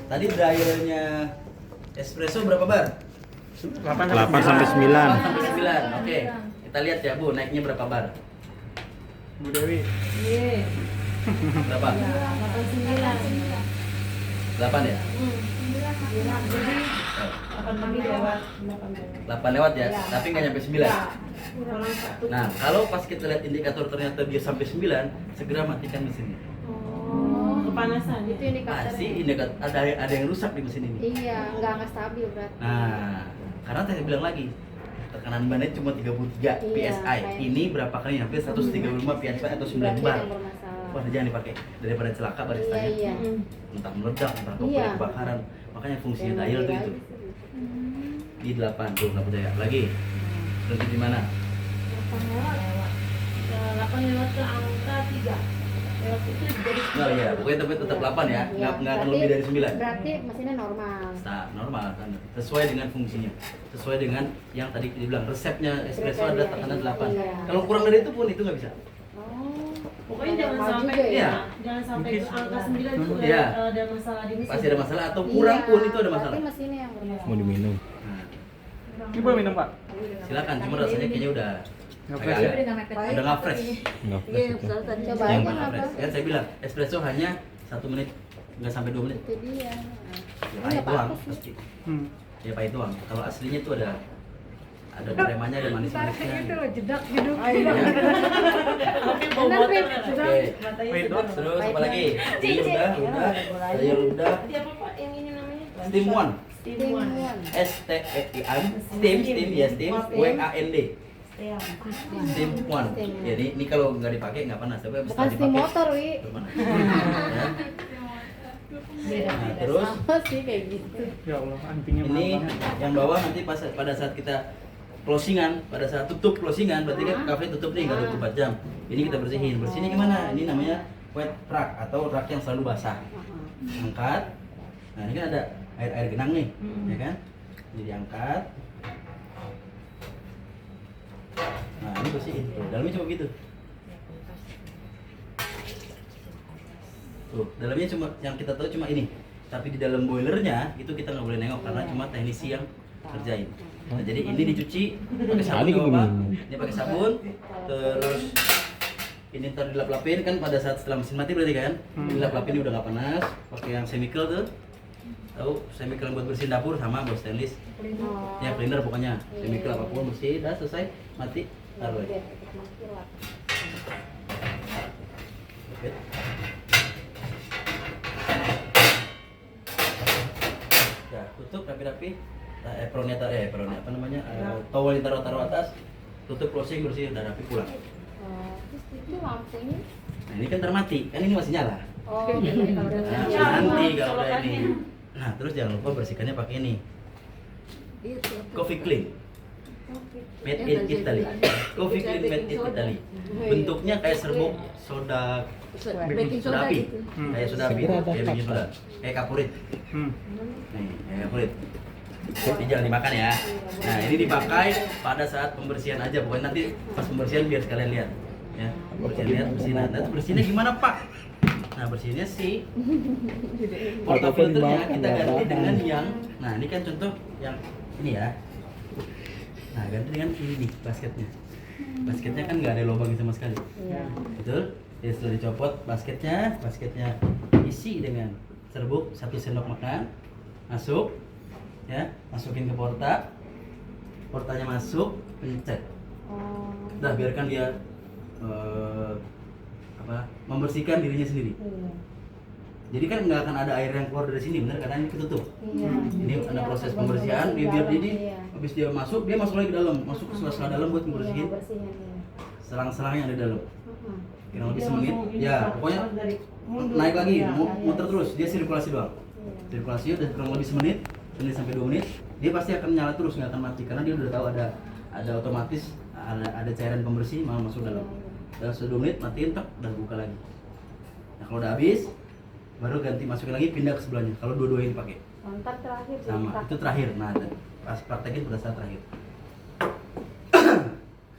Tadi dialnya espresso berapa bar? 8 sampai 9. 9. Oke. Kita lihat ya, Bu, naiknya berapa bar? Bu Dewi. Berapa? 8 ya? 8 lewat ya, tapi nggak nyampe 9. Nah, kalau pas kita lihat indikator ternyata dia sampai 9, segera matikan mesinnya. Kepanasan. Itu indikator. Pasti indikator ada yang rusak di mesin ini. Iya, nggak stabil berarti. Nah, karena saya bilang lagi, tekanan bannya cuma 33 Iya, PSI. kayak- Ini berapa kali nyampe 135 PSI atau 9 Berarti bar. yang bermasalah. Wah, jangan dipakai daripada celaka baristanya. Iya, iya. Entah meledak, entah Iya. kompor kebakaran. Makanya fungsinya dial tuh itu. Di 8 tuh nggak percaya. Lagi. Berhenti di mana? 8 lewat ke angka 3. Lewat itu jadi Oh iya, pokoknya tetap 8 ya. Iya, Nggak akan berarti- lebih dari 9. Berarti mesinnya normal. Nah, normal kan. Sesuai dengan fungsinya. Sesuai dengan yang tadi dibilang resepnya espresso ada tekanan 8. Iya. Kalau kurang dari itu pun itu nggak bisa. Oh. pokoknya jangan Normal sampai juga ya? Iya. jangan sampai ke angka 9 itu Iya. ada masalah di mesin. Pasti ada masalah atau kurang pun itu ada masalah. Berarti mesinnya yang bermasalah. Mau diminum. Nah, Ini boleh minum, Pak? silakan, cuma rasanya kayaknya udah Nggak agak- fresh ya? udah nggak fresh. Enggak fresh itu. Coba Yang aja nggak apa? fresh. Kan saya bilang espresso hanya 1 menit, nggak sampai 2 menit. Itu dia. Ya, Ini pahit nggak doang apa-apa sih. pasti. Hmm. Ya pahit doang. Kalau aslinya itu ada kremanya, ada manis-manisnya. Gitu. Jedak gitu. Bener, Pip. Oke. Pahit doang. Terus apa lagi? Ini udah, sayur udah. Tadi apa Pak yang ini namanya? Steam one. Steam one. STEAM. Steam ya steam. WAND. Steam one. Ya ini kalau nggak dipakai nggak panas, tapi Bukan setelah steam dipakai motor, Wi. berpanas. Ya. Nah, terus Sama sih kayak gitu. Ya Allah, antinya mahal ini banget. yang bawah nanti pada saat kita closingan, pada saat tutup closingan, berarti kan kafe tutup nih nggak 24 jam. Ini kita bersihin. Bersihnya gimana? Ini namanya wet rack atau rak yang selalu basah. Angkat. Nah ini kan ada air genang nih, ya kan? Jadi angkat. Nah ini bersihin. Tuh, dalamnya cuma gitu. Tuh, dalamnya cuma yang kita tahu cuma ini. Tapi di dalam boilernya itu kita nggak boleh nengok karena cuma teknisi yang kerjain. Nah, jadi ini dicuci pakai sabun Tadi nggak gua apa-apa. minum. Ini pakai sabun, terus ini ntar dilap-lapin kan pada saat setelah mesin mati berarti kan. Dilap-lapin ini udah nggak panas. Pakai yang chemical tuh. Tahu chemical yang buat bersihin dapur sama buat stainless. Oh. Ya cleaner pokoknya. Chemical apapun bersih, dah selesai, mati, taruh lagi. Biar cepet mati lah. Oke. Ya, rapi-rapi. Apronnya apa namanya? Towel taruh atas, tutup closing bersih udah rapi pulang. Terus itu lampunya. Nah ini kan termati, kan ini masih nyala. Oh, jadi kalau udah Nah, Ya, nanti kalau udah colokannya. ini. Nah terus jangan lupa bersihkannya pakai ini, Itu. Coffee Clean. Made in Italy. Coffee Clean made in Italy. Bentuknya kayak serbuk soda, Baking soda soda api, gitu. kayak soda api, Segera ada kayak baking soda, kayak kapurit. Hmm. Nih, kayak kapurit. Ini jangan dimakan ya. Nah ini dipakai pada saat pembersihan aja, pokoknya nanti pas pembersihan biar sekalian lihat. Ya, pembersihan lihat bersihin. Nah, bersihinnya gimana Pak? Nah bersihinnya sih portafilternya kita ganti dengan yang, nah ini kan contoh yang ini ya. Nah ganti dengan ini nih basketnya. Basketnya kan nggak ada lubang sama sekali. Betul? Jadi setelah dicopot basketnya isi dengan serbuk 1 sendok makan, masuk, ya masukin ke portanya masuk, pencet. Udah biarkan dia membersihkan dirinya sendiri. Jadi kan nggak akan ada air yang keluar dari sini, benar? Karena ini ketutup. Ini ada proses pembersihan, biar jadi habis dia masuk lagi ke dalam, masuk ke sela-sela dalam buat membersihin selang-selang yang ada di dalam. Kurang lebih semenit, ya pokoknya naik lagi, muter terus, dia sirkulasi doang. Sirkulasi udah kurang lebih semenit sampai 2 menit, dia pasti akan nyala terus, nggak akan mati karena dia udah tahu ada otomatis ada cairan pembersih mau masuk dalam. Dalam 2 menit matiin tak, dan buka lagi. Nah kalau udah habis, baru ganti masukin lagi, pindah ke sebelahnya. Kalau dua-duanya dipakai Ntar terakhir sama, itu terakhir. Nah pas praktekin pada saat terakhir.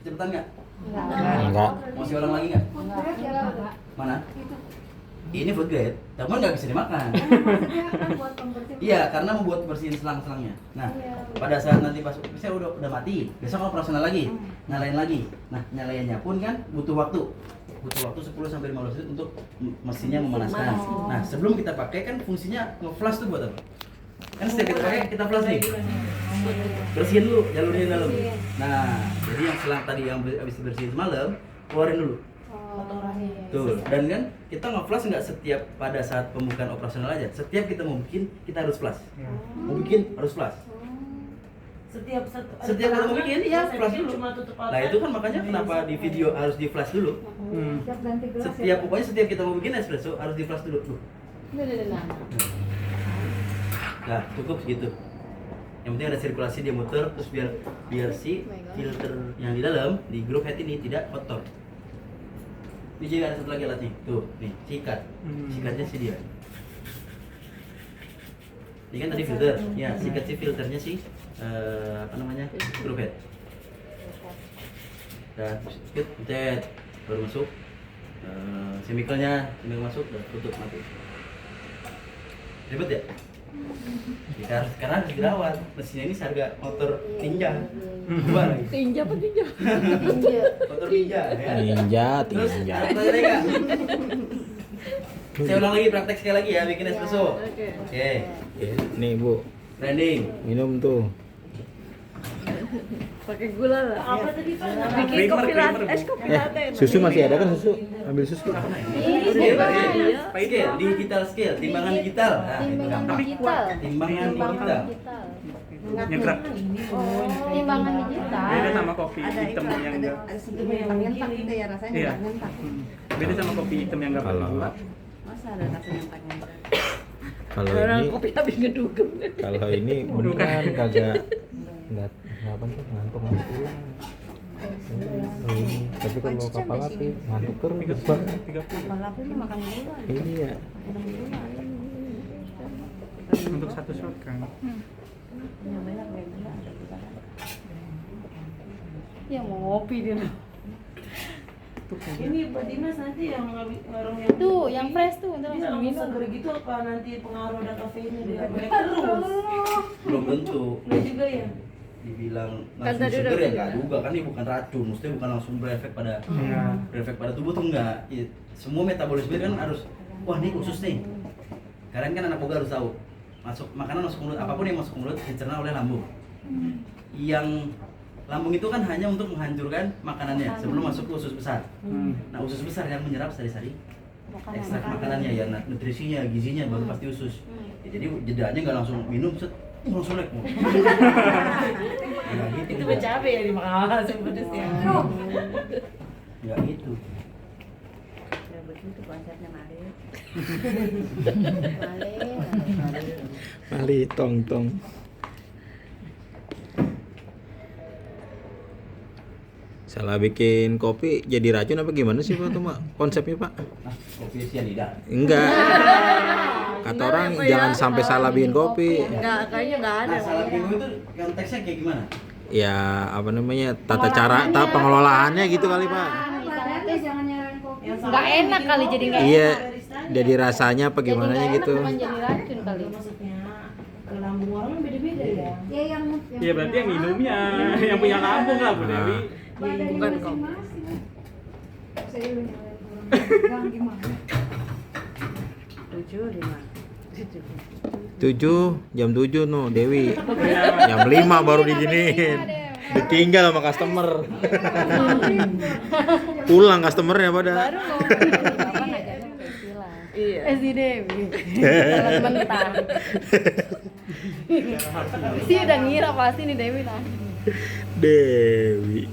Kecepatan nggak? Enggak. Mau saya ulang lagi nggak? Enggak. Mana? Ini food grade, tapi nggak bisa dimakan. Buat pembersih. Iya, karena membuat bersihin selang-selangnya. Nah, pada saat nanti pas saya udah mati, besok operasional lagi, nyalain lagi. Nah, nyalainnya pun kan butuh waktu 10 sampai 15 menit untuk mesinnya memanaskan. Nah, sebelum kita pakai kan fungsinya nge-flush tuh buat apa? Kan setiap kita pakai kita flush nih. Bersihin dulu jalurnya di dalam. Nah, jadi yang selang tadi yang habis dibersihin semalam, keluarin dulu. Tuh, dan kan kita nge-flush nggak setiap pada saat pembukaan operasional aja. Setiap kita mau bikin, kita harus flush. Mau bikin harus flush. Setiap Setiap kita mau bikin, ya flush dulu. Cuma tutup Nah itu kan makanya kenapa di video harus di flash dulu. Pokoknya setiap kita mau bikin espresso harus di flash dulu. Tuh. Nah cukup segitu. Yang penting ada sirkulasi, dia muter, terus biar si filter yang di dalam di groove head ini tidak kotor. Ini juga ada satu lagi alatnya, tuh, nih, sikatnya si dia. Ini kan tadi filter, ya, sikat si filternya sih, groove head. Dan sikit, pencet, baru masuk, chemicalnya masuk, dan tutup mati. Ribet ya? Karena harus dirawat, mesinnya ini seharga motor Ninja. Dua lagi. Tinja apa tinja? Motor Ninja ya. Ninja. Tanya lagi nggak? Saya ulang lagi, praktek sekali lagi ya, bikin espresso. Oke. Nih Bu, Branding. minum tuh. Pakai gula lah. Apa tadi Pak? Bikin kopi latte, kopi latte. Susu masih ada kan susu? Ambil susu. Scale, digital scale, timbangan digital. Nah, itu gampang. Timbangan digital. Nyegerak. Timbangan digital. Beda sama kopi hitam yang enggak. nyentak gitu ya rasanya Iya. nyentak. Beda sama kopi hitam yang enggak pakai Kalau gula. Masa ada rasa nyentak-nyentak? kalau Orang ini kopi habis ngedugem. kalau ini beneran kagak nggak apa tuh ngantuk pulang. Tapi kalau kapal api ngantuk terus. 30 Malah aku ini makan gula. Iya. untuk satu shot kan. Yang banyak kayak gula ada juga. Ya mau ngopi dia. Ini Mbak Dimas nanti yang ngarung yang Tuh, yang fresh tuh, ntar Ini langsung minum minum. seger gitu apa nanti pengaruh ada kafeinnya dia terus. Belum tentu. Lu juga ya? Dibilang Kan langsung tadi seger udah ya bilang. nggak juga kan, ini bukan racun, maksudnya bukan langsung berefek pada Iya. tubuh tuh enggak. Semua metabolisme kan harus, wah ini khusus nih. Kalian kan anak boga harus tahu, makanan masuk mulut, apapun yang masuk mulut dicerna oleh lambung. Yang lambung itu kan hanya untuk menghancurkan makanannya sebelum masuk ke usus besar. Nah usus besar yang menyerap sari-sari ekstrak makanannya ya, nutrisinya, gizinya baru pasti usus. Ya, jadi jedanya nggak langsung minum set langsung naik. Itu bercabai ya dimakan yang pedes ya. Enggak gitu. Ya begitu konsepnya Mari. Mali tong. Salah bikin kopi jadi racun apa gimana sih Pak tuh Pak? Konsepnya Pak? Nah, kopi cyanida. Enggak. Kata orang jangan sampai salah bikin kopi. Enggak, kayaknya enggak ada. Nah, salah bingung itu konteksnya kayak gimana? Ya apa namanya tata cara pengelolaannya gitu kali Pak. Nggak enak kali jadi nggak Iya. enak. Jadi rasanya apa Jadi gimana nggak enak gitu. bukan jadi racun kali. Maksudnya ke lambung orang kan beda-beda ya. Ya yang Ya berarti yang minumnya, yang punya lambung lah Bu Dewi. Bukan kok. Tujuh, lima. 7 jam 7 no Dewi. Jam 5 baru diginiin. Ditinggal sama customer. Pulang customernya pada. Baru mau apa ngajarin istilah. Iya. Si Dewi. Salah bentar. Si udah ngira pasti nih Dewi lah. Dewi.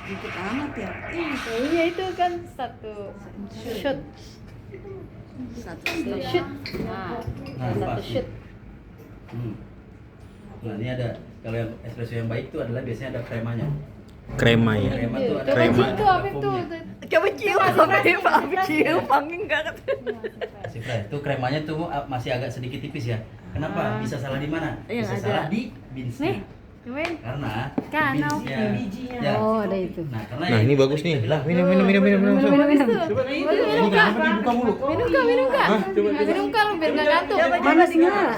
dikit amat ya. Iya itu kan satu shoot. Satu Shoot. Nah, satu shoot. Nah, ini ada kalau yang espresso yang baik itu adalah biasanya ada kremanya. Krema ya. Krema tuh ada Coba Krema. itu apa itu? Coba cium sama dia, Pak. Cium, panggil enggak. Si Fred, itu kremanya tuh masih agak sedikit tipis ya. Kenapa? Bisa salah di mana? Yang Bisa ada. salah di beansnya. Cobain. Karena Kan, beansnya. bijinya. Ya. Oh, ada itu. Nah, karena Nah, yang ini bagus nih. kita bilang, Minum. Coba Minum kak. dibuka mulu. Minum kak. coba. Minum kak, biar nggak ngantuk. Panas enggak?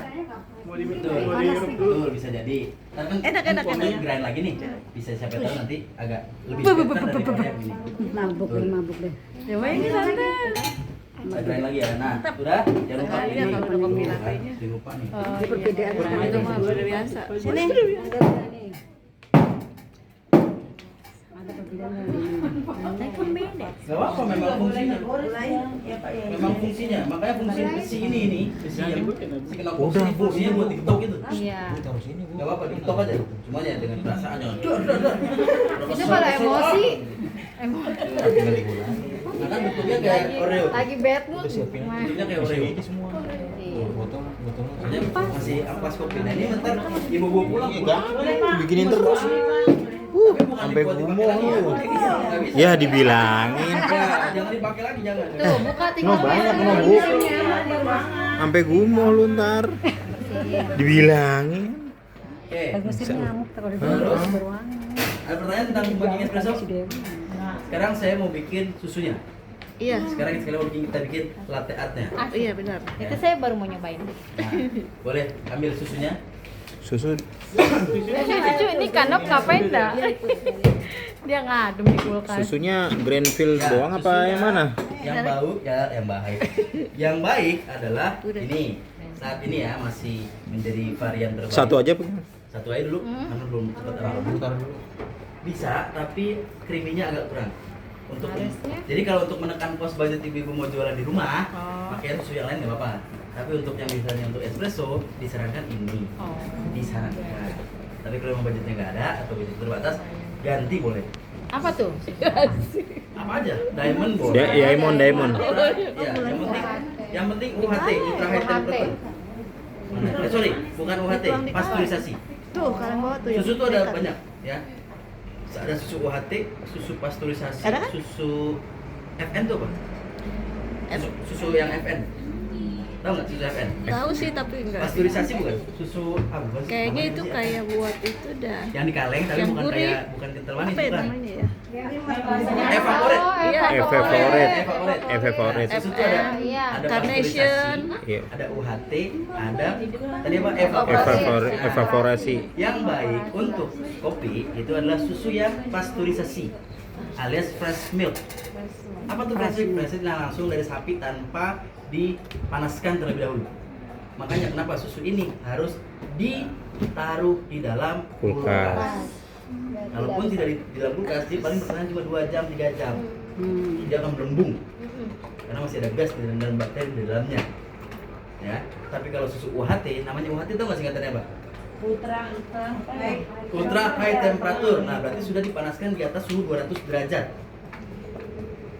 Mau diminum. Betul, betul, bisa jadi. Ntar kan Enak, kan enak, kalau enak. grind lagi nih, bisa siapa tahu nanti agak lebih better daripada yang ini. Mabuk Betul. deh. Coba ini tante. Kita grind lagi ya. Nah, udah, jangan lupa Nah, ini. iya, kalau ada kopi Tuh, latenya. jangan lupa nih. Oh, perbedaan iya. Itu mah luar biasa. Sini. Gak apa-apa, memang fungsinya. Ya Pak ya. Memang fungsinya, makanya fungsi besi ini, besi yang si kena box Udah, ini fungsinya buat TikTok gitu. Iya. Gak apa-apa, TikTok aja. Cuma ya dengan perasaan jangan. Itu pada emosi. Emosi. Nah kan bentuknya kayak Oreo. Lagi bad mood. Bentuknya kayak Oreo. Iya. Makanya masih ampas kopi. Nah ini bentar ibu bawa pulang. Bikinin terus. Tapi bukan Sampai dibuat dipakai gumoh lagi ya. lu. Nggak bisa. Ya dibilangin. Ya, jangan dipakai lagi jangan. Tuh, buka tinggal. banyak Bu. Sampai gumoh lu ntar. Dibilangin. Oke. Bagusnya ngamuk kalau di Terus beruang. ada pertanyaan tentang baking espresso. Sekarang saya mau bikin susunya. Iya. Sekarang kita bikin latte artnya. Iya benar. Itu saya baru mau nyobain. Nah, boleh ambil susunya. Susu Cucu ini kanok ngapain dah? Dia ngadem di kulkas. susunya Grandfield doang apa susunya yang mana? Yang bau ya, yang baik. Yang baik adalah ini. Saat ini ya masih menjadi varian terbaik. Satu aja apa? Satu aja dulu, karena belum sempat dulu. Bisa, tapi creamy-nya agak kurang. Untuk Harusnya. jadi kalau untuk menekan pos budget ibu mau jualan di rumah, Oh. pakai susu yang lain nggak apa-apa. Tapi untuk yang misalnya untuk espresso disarankan ini. Oh. Disarankan. Tapi kalau memang budgetnya nggak ada atau budget terbatas, ganti boleh. Apa tuh? Apa aja? Diamond boleh. Diamond. Ya, yang penting UHT, ultra high temperature. Sorry, bukan UHT, pasteurisasi. Tuh, kalian bawa tuh. Susu tuh ada banyak, ya. Ada susu UHT, susu pasteurisasi, Ada kan? susu FN tuh apa? Susu yang FN. Tahu nggak susu FN? Tahu sih tapi enggak. Pasteurisasi bukan? Susu apa? Bukan. Kayaknya Namanya itu sih, kayak buat itu dah. yang di kaleng tapi yang bukan gurih. kayak bukan kental manis Apa ya bukan. namanya ya? Evaporate. Oh, Iya. Evaporate. Susu tuh ada Iya. ada Carnation. pasteurisasi, Iya. ada UHT, ada tadi apa? Evaporasi. Yang baik untuk kopi itu adalah susu yang pasteurisasi alias fresh milk. Apa tuh fresh milk? Fresh milk langsung dari sapi tanpa dipanaskan terlebih dahulu. Makanya kenapa susu ini harus ditaruh di dalam Kulkas. Kalaupun tidak di dalam kulkas, dia paling bertahan cuma 2 jam, 3 jam. Dia akan melembung karena masih ada gas dan bakteri di dalamnya. Ya, tapi kalau susu UHT, namanya UHT tau nggak singkatannya apa? Ultra high temperature. Nah, berarti sudah dipanaskan di atas suhu 200 derajat.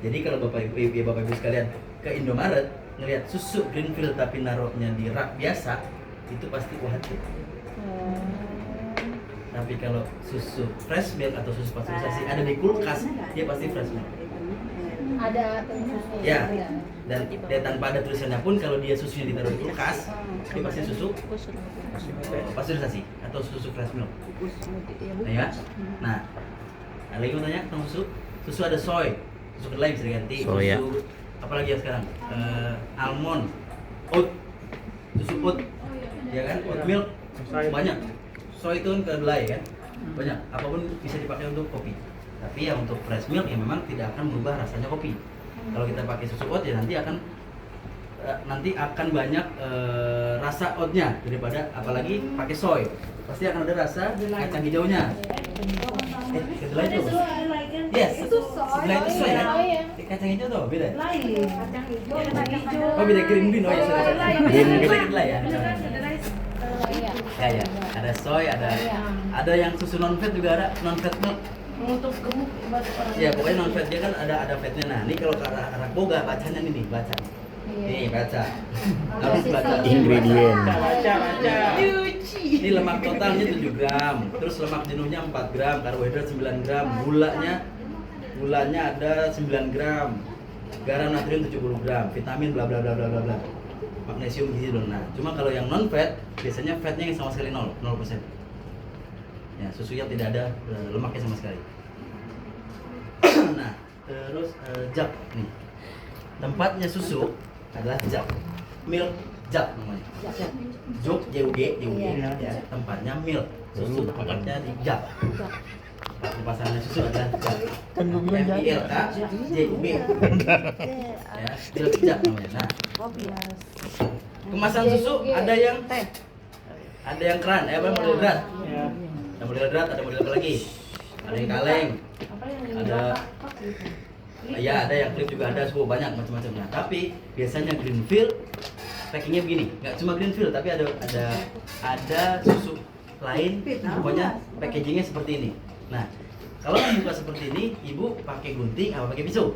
Jadi kalau Bapak Ibu sekalian ke Indomaret ngelihat susu Greenfield tapi naruhnya di rak biasa, itu pasti UHT. Tapi kalau susu fresh milk atau susu pasteurisasi ada di kulkas, dia pasti fresh milk. Ada susu. Ya. Dan dia tanpa ada tulisannya pun kalau dia susunya ditaruh di kulkas, dia pasti susu pasteurisasi atau susu fresh milk. Nah, ya. Nah, ada lagi mau tanya tentang susu? Susu ada soy, susu kedelai bisa diganti. Soya. Susu apalagi ya sekarang? Almond, oat, susu oat, ya kan? Oat milk banyak. Soy itu kan kedelai kan, banyak. Apapun bisa dipakai untuk kopi. Tapi ya untuk fresh milk ya memang tidak akan merubah rasanya kopi. Kalau kita pakai susu oat ya nanti akan banyak rasa oatnya daripada apalagi pakai soy. Pasti akan ada rasa kacang hijaunya. Kedelai itu. Yes. Kedelai itu soy kan? Kacang hijau tuh beda. Oh beda green bean. Oh ya sorry. Beda kedelai ya. Ya, ada soy, ada yang susu non fat juga ada, non fat milk. Untuk gemuk Ya pokoknya non fat dia kan ada fatnya. Nah ini kalau ke arah boga bacanya nih baca. Nih baca. Harus baca Ingredient. Baca. Ini lemak totalnya 7 gram, terus lemak jenuhnya 4 gram, karbohidrat 9 gram, gulanya ada 9 gram, garam natrium 70 gram, vitamin bla bla bla bla bla bla. Magnesium gizi dong. Nah, cuma kalau yang non fat biasanya fatnya yang sama sekali 0%. Ya, susu yang tidak ada lemaknya sama sekali. Nah, terus jug nih. Tempatnya susu adalah jug. Milk jug namanya. Jug JUG ya. Tempatnya milk. Susu tempatnya di jug. Pasangannya susu adalah jug. MILK JUG. Ya, milk jug namanya. Nah, kemasan susu ada yang keran, apa model berat. Ada model berat, ada model apa lagi? Ada yang kaleng. Ada yang klip juga ada, banyak macam-macamnya. Tapi biasanya Greenfield packingnya begini, nggak cuma Greenfield tapi ada susu lain, pokoknya packagingnya seperti ini. Nah, kalau buka seperti ini, ibu pakai gunting apa pakai pisau?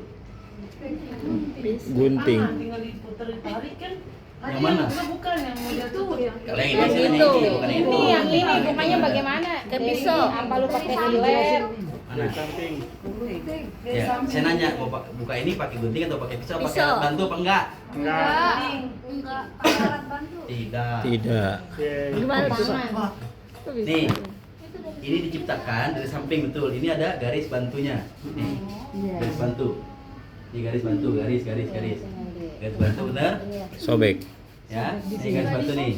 Gunting. tinggal diputar-tarik kan. Yang mana? Bukan yang model tuh yang Kalau yang Yang ini, itu, bukan yang ini yang ini bukannya bagaimana? Ke pisau, apa lu pakai lem? Mana? Samping. Ya, saya nanya mau buka ini pakai gunting atau pakai pisau? Pakai Pisau. alat bantu apa enggak? Enggak alat bantu. Tidak. Tidak. Gimana tuh? Nih, ini diciptakan dari samping betul. Ini ada garis bantunya. Nih, garis bantu. Ini garis bantu, garis. Garis bantu benar? Sobek. Ya, ini garis bantu nih.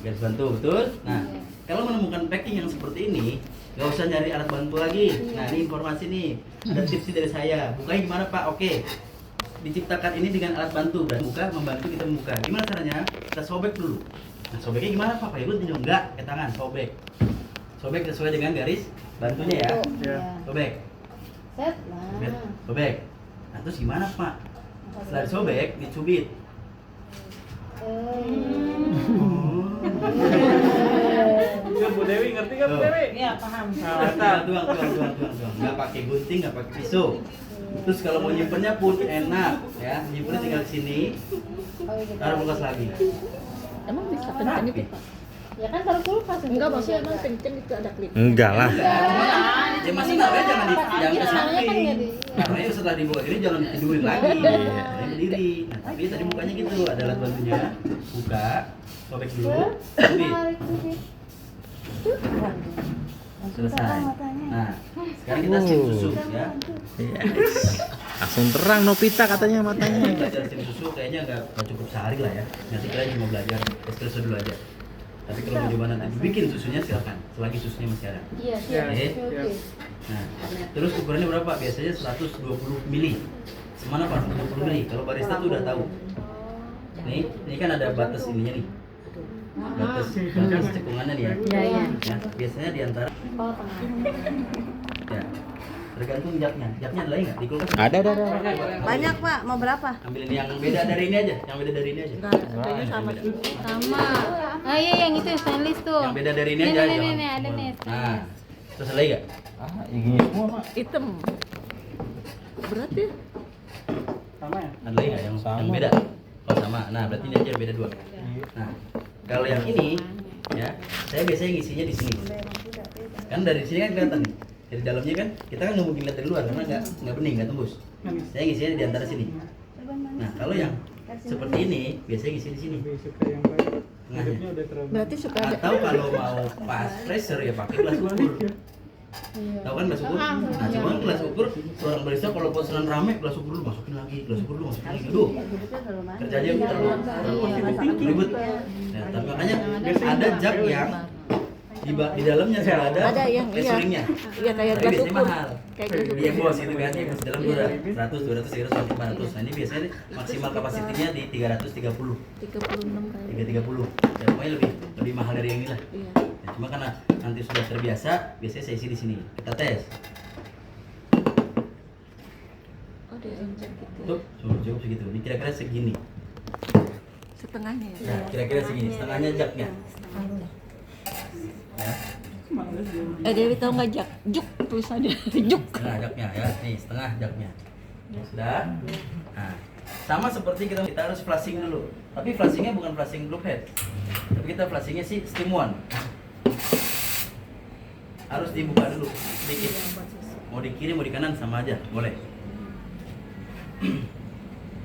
Garis bantu betul. Nah, kalau menemukan packing yang seperti ini, nggak usah nyari alat bantu lagi. Nah, ini informasi nih. Ada tips dari saya. Bukanya gimana Pak? Oke. Diciptakan ini dengan alat bantu dan membantu kita membuka. Gimana caranya? Kita sobek dulu. Nah, sobeknya gimana Pak? Pakai gunting enggak? Pakai tangan, sobek. Sobek sesuai dengan garis bantunya ya. Ya. Sobek. Set. Sobek. Nah, terus gimana Pak? Setelah disobek, dicubit. Ya, Bu Dewi ngerti nggak Bu Tuh. Dewi? Iya, paham. Tuang. Nggak pakai gunting, nggak pakai pisau. Terus kalau mau nyimpennya pun enak, ya. Nyimpennya tinggal di sini. Taruh kulkas lagi. Emang bisa kenceng itu Pak? Ya kan taruh kulkas. Enggak, maksudnya emang kenceng itu ada klip. Enggak lah. Ya masih naruhnya jangan di Iya, ke samping. kan nggak di- Karena itu setelah dibuka ini jangan tidurin lagi. Ini berdiri. Nah, tapi tadi mukanya gitu, ada alat bantunya. Buka, sobek dulu, cubit. Selesai. Nah, sekarang kita siap susu ya. Yes. Langsung terang Novita katanya matanya. Belajar sim susu kayaknya nggak cukup sehari lah ya. Nanti kalian cuma belajar espresso dulu aja. Tapi kalau mau coba nanti bikin susunya silakan, selagi susunya masih ada. Iya, Ya. Oke. Ya. Nah, terus ukurannya berapa? Biasanya 120 mili. Semana Pak? 120 mili. Kalau barista tuh udah tahu. Nih, ini kan ada batas ininya nih. Batas cekungannya nih ya. Iya. Ya, biasanya di antara ya tergantung jaknya. Jaknya ada lagi nggak di kulkas? Ada. Banyak Pak, mau berapa? Ambilin yang beda dari ini aja, yang beda dari ini aja. Enggak, kayaknya sama sih. Sama. Ah iya yang itu stainless tuh. Yang beda dari ini Nih, aja. nih, jangan. nih, ada nih, Nah, stainless. terus ada lagi nggak? Ah, ini semua, Mak. Hitam. Berat ya? Sama ya? Ada lagi nggak yang Sama. beda? Oh sama. Nah berarti ini aja beda 2. Nah kalau yang ini ya, saya biasanya ngisinya di sini. Kan dari sini kan kelihatan nih. Dari dalamnya kan kita kan nggak mungkin lihat dari luar karena nggak bening, nggak tembus. Saya ngisinya di antara sini. Nah kalau yang seperti ini biasanya ngisi di sini. Lebih suka yang baik. Nah, Hidupnya udah terlalu. Berarti suka ada. atau kalau mau pas pressure ya pakai gelas ukur. Tahu kan gelas ukur? Nah, cuma gelas ukur seorang barista kalau pesanan rame gelas ukur dulu masukin lagi, gelas ukur dulu masukin lagi. Aduh, kerjanya terlalu ribet. Nah, tapi makanya ada jug yang di dalamnya sudah ada yang measuringnya. Iya kayak Tapi gelas biasanya ukur. mahal. Kayak gelas ukur. Iya bos itu kan, di dalam udah 100, 200, 300, 500. Nah ini biasanya maksimal kapasitinya di 330, 36 kali. 330. Ya pokoknya lebih mahal dari yang ini lah. Iya. Nah, cuma karena nanti sudah terbiasa, biasanya saya isi di sini. Kita tes. Oh, dia injek gitu. Tuh, cukup segitu. Ini kira-kira segini. Setengahnya ya. Nah, kira-kira segini. Setengahnya jaknya. Ya. Dewi tahu nggak jak? Juk tulisannya. Juk. Setengah jaknya ya. Nih, setengah jaknya. Sudah. Nah, sama seperti kita harus flashing dulu. Tapi flashingnya bukan flashing group head. Tapi kita flashingnya sih steam one. Harus dibuka dulu sedikit. Mau di kiri mau di kanan sama aja, boleh.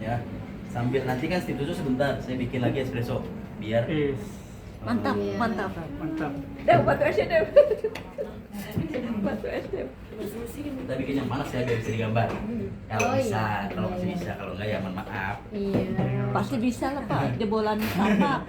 Ya, sambil nanti kan steam susu sebentar, saya bikin lagi espresso biar Mantap, mantap. Mantap. Dew, batu es Dew. Batu es Dew. kita bikin yang panas ya biar bisa digambar. Kalau Oh, bisa, iya. kalau masih bisa, kalau enggak ya mohon maaf. Iya. Pasti bisa lah Pak, jebolan sama.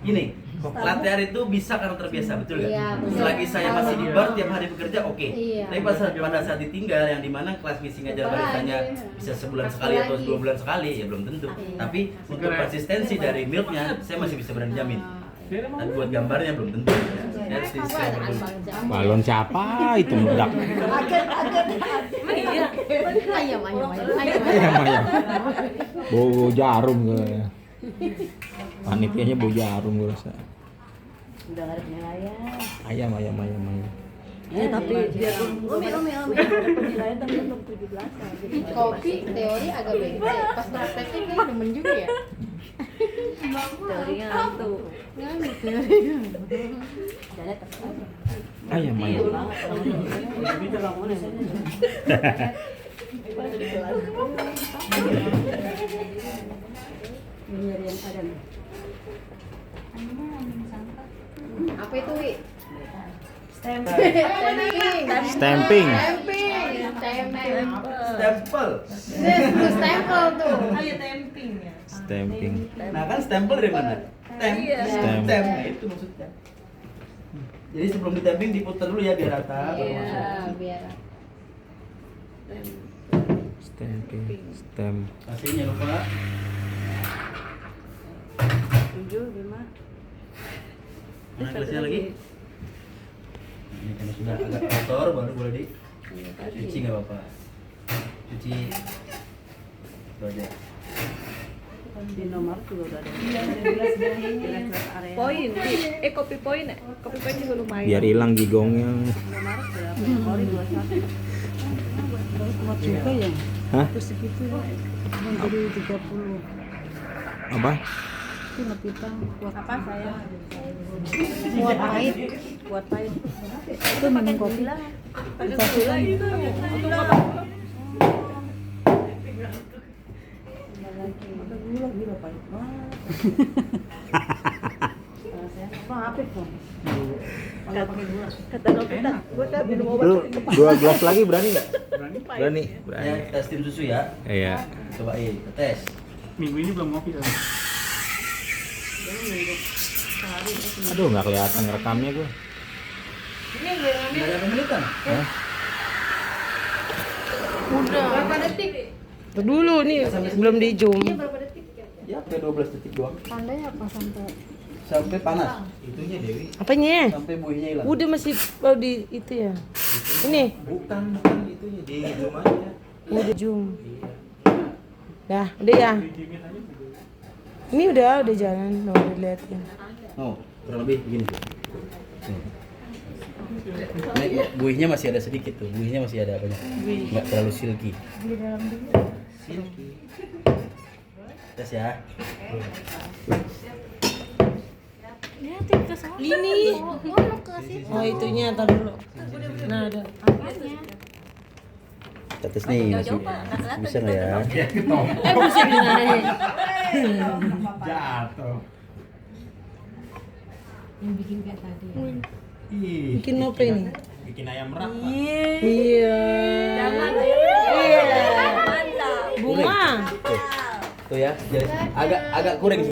Gini, latte art itu bisa karena terbiasa, betul nggak? Iya, betul. Selagi saya masih di bar tiap hari bekerja, oke. Iya. Tapi pada saat ditinggal yang dimana kelas missing aja baristanya bisa sebulan sekali atau 2 bulan sekali, ya belum tentu. Tapi untuk konsistensi dari milknya, saya masih bisa berani jamin. Tapi buat gambarnya belum tentu. Ya, harus disclaimer dulu. Balon siapa itu meledak? Ayam. Ayam. Bau jarum gue. Panitianya bau jarum gue rasa. Udah nggak ada penilaian. Ayam. Ya tapi dia tuh Penilaian tapi untuk 17-an. Jadi Kopi teori agak beda. Pas prakteknya kayak demen juga ya. teorinya tuh. Nggak teori. jadi terserah. Ayam. Jadi terlalu nyari yang padam. Apa itu, Wi? Stamping. Stamping. Stempel. Stempel tuh. Stamping. Nah kan stempel dari mana? Stamp. Stamp. Stamp. Nah, itu maksudnya. Jadi sebelum ditamping diputar dulu ya biar rata. baru masuk. Iya, biar. Stamping. Stamp. Kasih jangan lupa. 7, 5. Mana gelasnya lagi? Ini karena sudah agak kotor baru boleh dicuci nggak apa-apa. Cuci itu aja. Di nomor juga udah ada. area. Poin, kopi poin ya? Kopi poin juga lumayan. Biar hilang gigongnya. Nomor berapa? Ori 21. Kuat juga ya. Hah? Terus segitu yang jadi 30. Apa? Itu lebih bang kuat apa saya? Buat pahit. Kuat pahit. Itu minum kopi. Pakai gula gitu. Untuk apa? Ada gula pahit banget. Bang apik dong. Kalau pakai gula. Kata dokter, gue kan minum obat. Lu 2 gelas lagi berani nggak? Berani. Ya, kita steam susu ya. Iya. Cobain, kita tes. Minggu ini belum ngopi soalnya. Aduh, nggak kelihatan rekamnya gue. Nggak ada pemilikan. Udah. Berapa detik? Dulu nih, belum di zoom. Iya, berapa detik? Ya, kayak 12 detik doang. Tandanya apa sampai sampai panas. Itunya Dewi. Apanya? Sampai buihnya hilang. Udah masih di itu ya. Ini. Bukan itunya di rumahnya. Udah zoom. Dah, udah ya. Ini udah jalan, udah dilihatin. Oh, kurang lebih begini tuh. Ini buihnya masih ada sedikit tuh, buihnya masih ada banyak. Nggak terlalu silky. Silky. Tes ya. Ini. Oh, itunya tar dulu. Nah, ada. Kita tes nih, masih bisa nggak ya? Bisa gimana? Jatuh. Bikin apa ini? Bikin ayam rak. Iya. Iya. Bunga. Tuh ya, jadi agak kurang